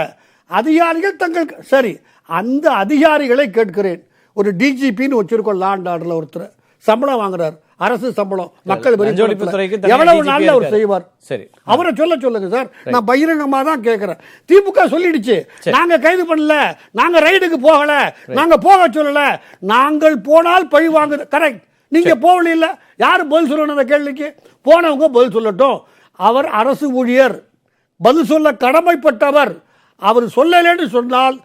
அதிகாரிகள் தங்கள். சரி, அந்த அதிகாரிகளை கேட்கிறேன். ஒரு டிஜிபின்னு வச்சிருக்கோம், லா அண்ட் ஆர்டர்ல ஒருத்தர் சம்பளம் வாங்குறாரு, அரசு சம்பளம், மக்கள் எவ்வளவு நாள்ல அவர் செய்வார்? சரி, அவரை சொல்லுங்க சார். நான் பகிரங்கமா தான் கேட்கிறேன். திமுக சொல்லிடுச்சு, நாங்க கைது பண்ணல, நாங்க ரைடுக்கு போகல, நாங்க போக சொல்லல, நாங்கள் போனால் பழி வாங்குது. கரெக்ட், நீங்க போகல இல்ல, யாரு பதில் சொல்லணும் அந்த கேள்விக்கு? போனவங்க பதில் சொல்லட்டும். அவர் அரசு ஊழியர், பதில் சொல்ல கடமைப்பட்டவர். அவர் சொல்லலன்னு சொன்னால்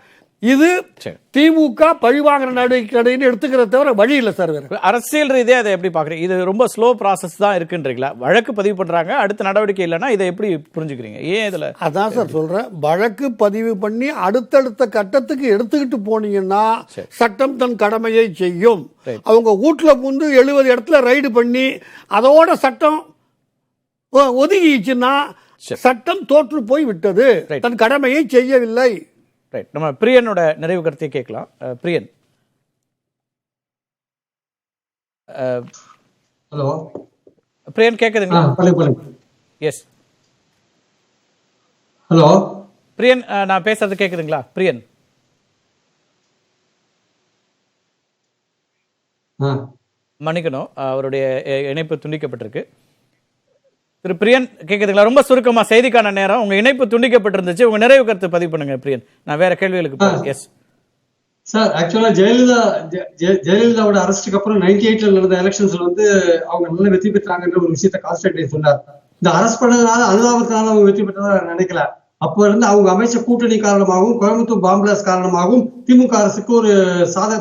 இது சரி. திமுக பழிவாங்கிற நடவடிக்கைன்னு எடுத்துக்கிறத தவிர வழி இல்லை சார் வேற. அரசியல் ரீதியா அதை எப்படி பாக்குறீங்க? இது ரொம்ப ஸ்லோ ப்ராசஸ் தான் இருக்குன்றீங்களா? வழக்கு பதிவு பண்றாங்க, அடுத்த நடவடிக்கை இல்லைன்னா இதை எப்படி புரிஞ்சுக்கிறீங்க? ஏன் இதுல? அதான் சார் சொல்றேன், வழக்கு பதிவு பண்ணி அடுத்தடுத்த கட்டத்துக்கு எடுத்துக்கிட்டு போனீங்கன்னா சட்டம் தன் கடமையை செய்யும். அவங்க வீட்டுல புந்து 70 இடத்துல ரைடு பண்ணி அதோட சட்டம் ஒதுங்கிச்சுன்னா சட்டம் தோற்று போய் விட்டது, தன் கடமையை செய்யவில்லை. ரைட், நம்ம பிரியனோட நிறைவு கருத்தை கேட்கலாம். பிரியன். ஹலோ பிரியன் கேக்குதுங்களா? எஸ். ஹலோ பிரியன், நான் பேசுறது கேக்குதுங்களா? பிரியன் மன்னிக்கணும், அவருடைய இணைப்பு துண்டிக்கப்பட்டிருக்கு. திரு பிரியன் கேக்குதுங்களா? ரொம்ப சுருக்கமா, செய்திக்கான நேரம், உங்க இணைப்பு துண்டிக்கப்பட்டிருந்துச்சு, உங்க நிறைவு கருத்து பதிவு பண்ணுங்க பிரியன். நான் வேற கேள்விகளுக்கு போறேன். எஸ் சார், ஆக்சுவலா ஜெயலலிதாவோட அரெஸ்டுக்கு அப்புறம் 98ல நடந்த எலெக்ஷன்ஸ்ல வந்து அவங்க நல்ல வெற்றி பெற்றாங்கன்ற ஒரு விஷயத்த கான்ஸ்டன்டைன் சொன்னார். இந்த அரெஸ்ட் பண்ணதுனால அனுதாபத்தினால அவங்க வெற்றி பெற்றதா நினைக்கல. அப்ப இருந்து அவங்க அமைச்ச கூட்டணி காரணமாகவும் கோயம்புத்தூர் பாம்பிளாஸ் காரணமாகவும் திமுக அரசுக்கு ஒரு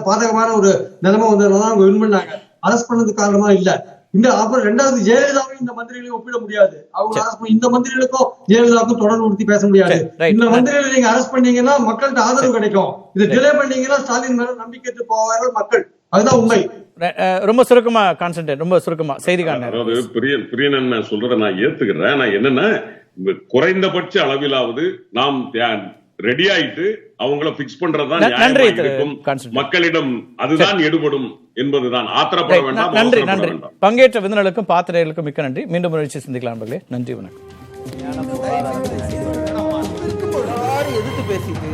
பாதகமான ஒரு நிலைமை வந்ததுனால அவங்க வின் பண்ணாங்க. அரெஸ்ட் பண்ணது காரணமா இல்ல. இந்த அப்புறம் ரெண்டாவது ஜெயலலிதாவையும் இந்த மந்திரிகளையும் ஒப்பிட முடியாது. அவங்க இந்த மந்திரிகளுக்கும் ஜெயலலிதாவுக்கும் தொடர்பு உறுத்தி பேச முடியாது. இந்த மந்திரிகளை நீங்க அரெஸ்ட் பண்ணீங்கன்னா மக்கள்கிட்ட ஆதரவு கிடைக்கும். இதை டிலே பண்ணீங்கன்னா ஸ்டாலின் மேல நம்பிக்கை போவார்கள் மக்கள். அதுதான் உண்மை. ரொம்ப சுருக்கமா கான்சென்ட்ரேட், ரொம்ப சுருக்கமா செய்திக்கான. அதாவது பிரியன் சொல்றதை நான் ஏத்துக்கிறேன். நான் என்னன்னா, குறைந்தபட்ச அளவிலாவது நாம் ரெடி ஆயிட்டு அவங்கள பிக்ஸ் பண்றதுதான் மக்களிடம் அதுதான் எடுபடும் என்பதுதான். ஆத்திரப்பட வேண்டாம். நன்றி நன்றி. பங்கேற்ற விருந்தினர்களுக்கும் பாத்திரர்களுக்கும் மிக்க நன்றி. மீண்டும் முயற்சி சிந்திக்கலாம் நண்பர்களே. நன்றி, வணக்கம். எதிர்த்து பேசிட்டு